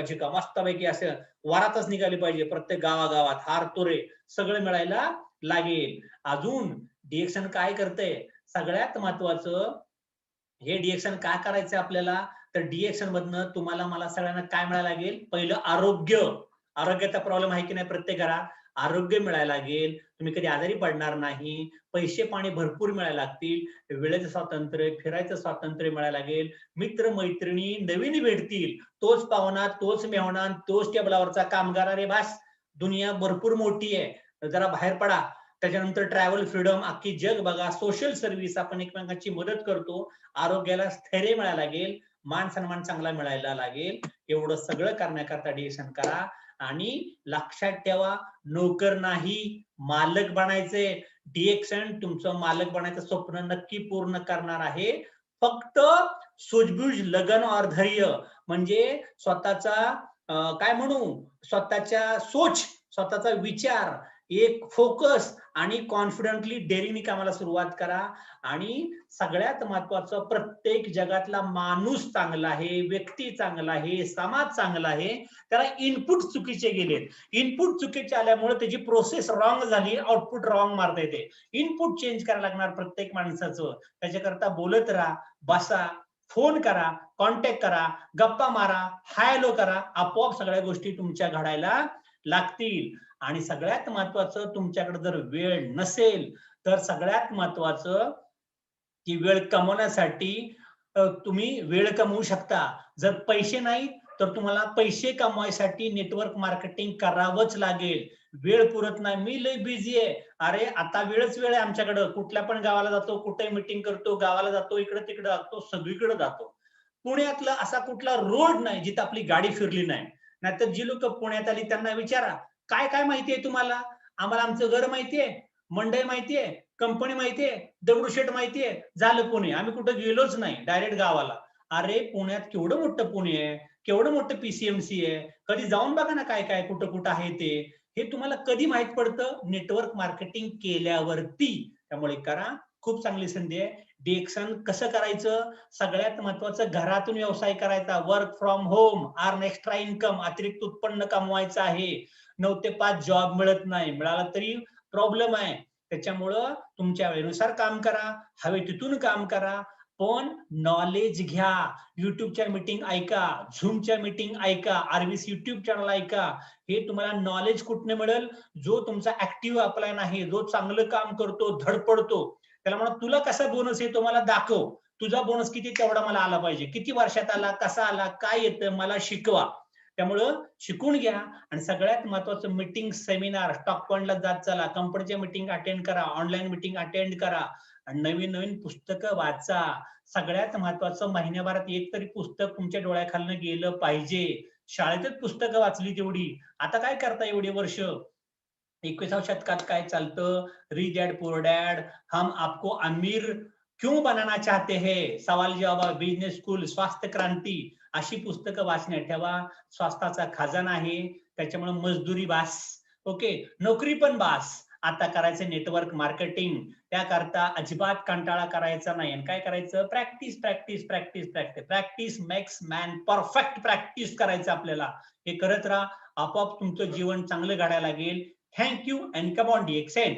चिका मस्तपैकी असं वरातच निघाली पाहिजे प्रत्येक गावागावात, हार तुरे सगळं मिळायला लागेल. अजून डिएक्शन काय करते, सगळ्यात महत्वाचं हे डिएक्शन काय करायचं आपल्याला, तर डिएक्शन मधनं तुम्हाला मला सगळ्यांना काय मिळायला लागेल, पहिलं आरोग्य. आरोग्याचा प्रॉब्लेम आहे की नाही प्रत्येक घरात, आरोग्य मिळायला लागेल, तुम्ही कधी आजारी पडणार नाही, पैसे पाणी भरपूर मिळायला लागतील, वेळेचं स्वातंत्र्य, फिरायचं स्वातंत्र्य मिळायला लागेल, मित्र मैत्रिणी नवीन भेटतील, तोच पाहुणा, तोच मेहना, तोच टेबलावरचा कामगार. अरे बास, दुनिया भरपूर मोठी आहे, जरा बाहेर पडा. त्याच्यानंतर ट्रॅव्हल फ्रीडम, अख्खी जग बघा, सोशल सर्व्हिस, आपण एकमेकांची मदत करतो, आरोग्याला स्थैर्य मिळायला लागेल, मान सन्मान चांगला मिळायला लागेल. एवढं सगळं करण्याकरता डिएक्शन करा. आणि लक्षात ठेवा, नोकर नाही, मालक बनायचे. डिएक्शन तुमचं मालक बनायचं स्वप्न नक्की पूर्ण करणार आहे. फक्त सूझबूझ, लगन और धैर्य, म्हणजे स्वतःचा काय म्हणू, स्वतःच्या सोच, स्वतःचा विचार, एक फोकस आणि कॉन्फिडंटली डेअरिंगनी कामाला सुरुवात करा. आणि सगळ्यात महत्वाचं, प्रत्येक जगातला माणूस चांगला आहे, व्यक्ती चांगला आहे, समाज चांगला आहे, त्याला इनपुट चुकीचे गेलेत. इनपुट चुकीचे आल्यामुळे त्याची प्रोसेस रॉंग झाली, आउटपुट रॉंग मारता येते. इनपुट चेंज करायला लागणार प्रत्येक माणसाचं. त्याच्याकरता बोलत राहा, बसा, फोन करा, कॉन्टॅक्ट करा, गप्पा मारा, हाय हॅलो करा, आपोआप सगळ्या गोष्टी तुमच्या घडायला लागतील. आणि सगळ्यात महत्वाचं, तुमच्याकडे जर वेळ नसेल तर सगळ्यात महत्वाचं की वेळ कमवण्यासाठी तुम्ही वेळ कमवू शकता. जर पैसे नाही तर तुम्हाला पैसे कमवायसाठी नेटवर्क मार्केटिंग करावंच लागेल. वेळ पुरत नाही, मी लय बिझी आहे, अरे आता वेळच वेळ आहे आमच्याकडं, कुठल्या पण गावाला जातो, कुठे मीटिंग करतो, गावाला जातो, इकडे तिकडे जातो, सगळीकडे जातो. पुण्यातला असा कुठला रोड नाही जिथे आपली गाडी फिरली नाही. नाहीतर जी लोक पुण्यात आली त्यांना विचारा, काय काय माहितीये तुम्हाला, आम्हाला आमचं घर माहितीये, मंडई माहितीये, कंपनी माहितीये, दगडूशेठ माहितीये, झालं पुणे, आम्ही कुठं गेलोच नाही, डायरेक्ट गावाला. अरे पुण्यात केवढं मोठं पुणे आहे, केवढं मोठं पीसीएमसी आहे, कधी जाऊन बघा ना काय काय कुठं कुठं आहे ते. हे तुम्हाला कधी माहित पडतं, नेटवर्क मार्केटिंग केल्यावरती. त्यामुळे करा, खूप चांगली संधी आहे. डिएक्शन कसं करायचं, सगळ्यात महत्वाचं, घरातून व्यवसाय करायचा, work from home, earn extra income, अतिरिक्त उत्पन्न कमवायचं आहे. 9 ते 5 जॉब मिळत नाही, मिळाला तरी प्रॉब्लेम आहे. त्याच्यामुळं तुमच्या वेळेनुसार काम करा, हवे तिथून काम करा, पण नॉलेज घ्या. युट्यूबच्या मीटिंग ऐका, झूमच्या मीटिंग ऐका, आरबीसी युट्यूब चॅनल ऐका. हे तुम्हाला नॉलेज कुठनं मिळेल, जो तुमचा ऍक्टिव्ह अप्लाय नाही, जो चांगलं काम करतो, धडपडतो, त्याला म्हणा तुला कसा बोनस आहे तो मला दाखव, तुझा बोनस किती तेवढा मला आला पाहिजे, किती वर्षात आला, कसा आला, काय येतं मला शिकवा. त्यामुळं शिकून घ्या. आणि सगळ्यात महत्वाचं, मीटिंग, सेमिनार, स्टॉक पॉइंटला जात चला, कंपनीच्या मीटिंग अटेंड करा, ऑनलाईन मीटिंग अटेंड करा, आणि नवीन नवीन पुस्तकं वाचा. सगळ्यात महत्वाचं, महिन्याभरात एक तरी पुस्तक तुमच्या डोळ्याखालनं गेलं पाहिजे. शाळेतच पुस्तकं वाचली तेवढी, आता काय करता एवढी वर्ष. 21व्या शतकात काय चालतं, रिच डॅड पुअर डॅड, हम आपको अमीर क्यों बनाना चाहते हैं, सवाल जवाब, बिझनेस स्कूल, स्वास्थ्य क्रांती, अशी पुस्तकं वाचण्यात ठेवा. स्वास्थ्याचा खजाना आहे, त्याच्यामुळे मजदुरी बास, ओके, नोकरी पण बास. आता करायचं नेटवर्क मार्केटिंग, त्याकरता अजिबात कंटाळा करायचा नाही. आणि काय करायचं, practice practice practice practice, practice makes man perfect. Practice करायचं आपल्याला, हे करत राहा, आपोआप तुमचं जीवन चांगलं घडायला लागेल. Thank you and come on the Excel.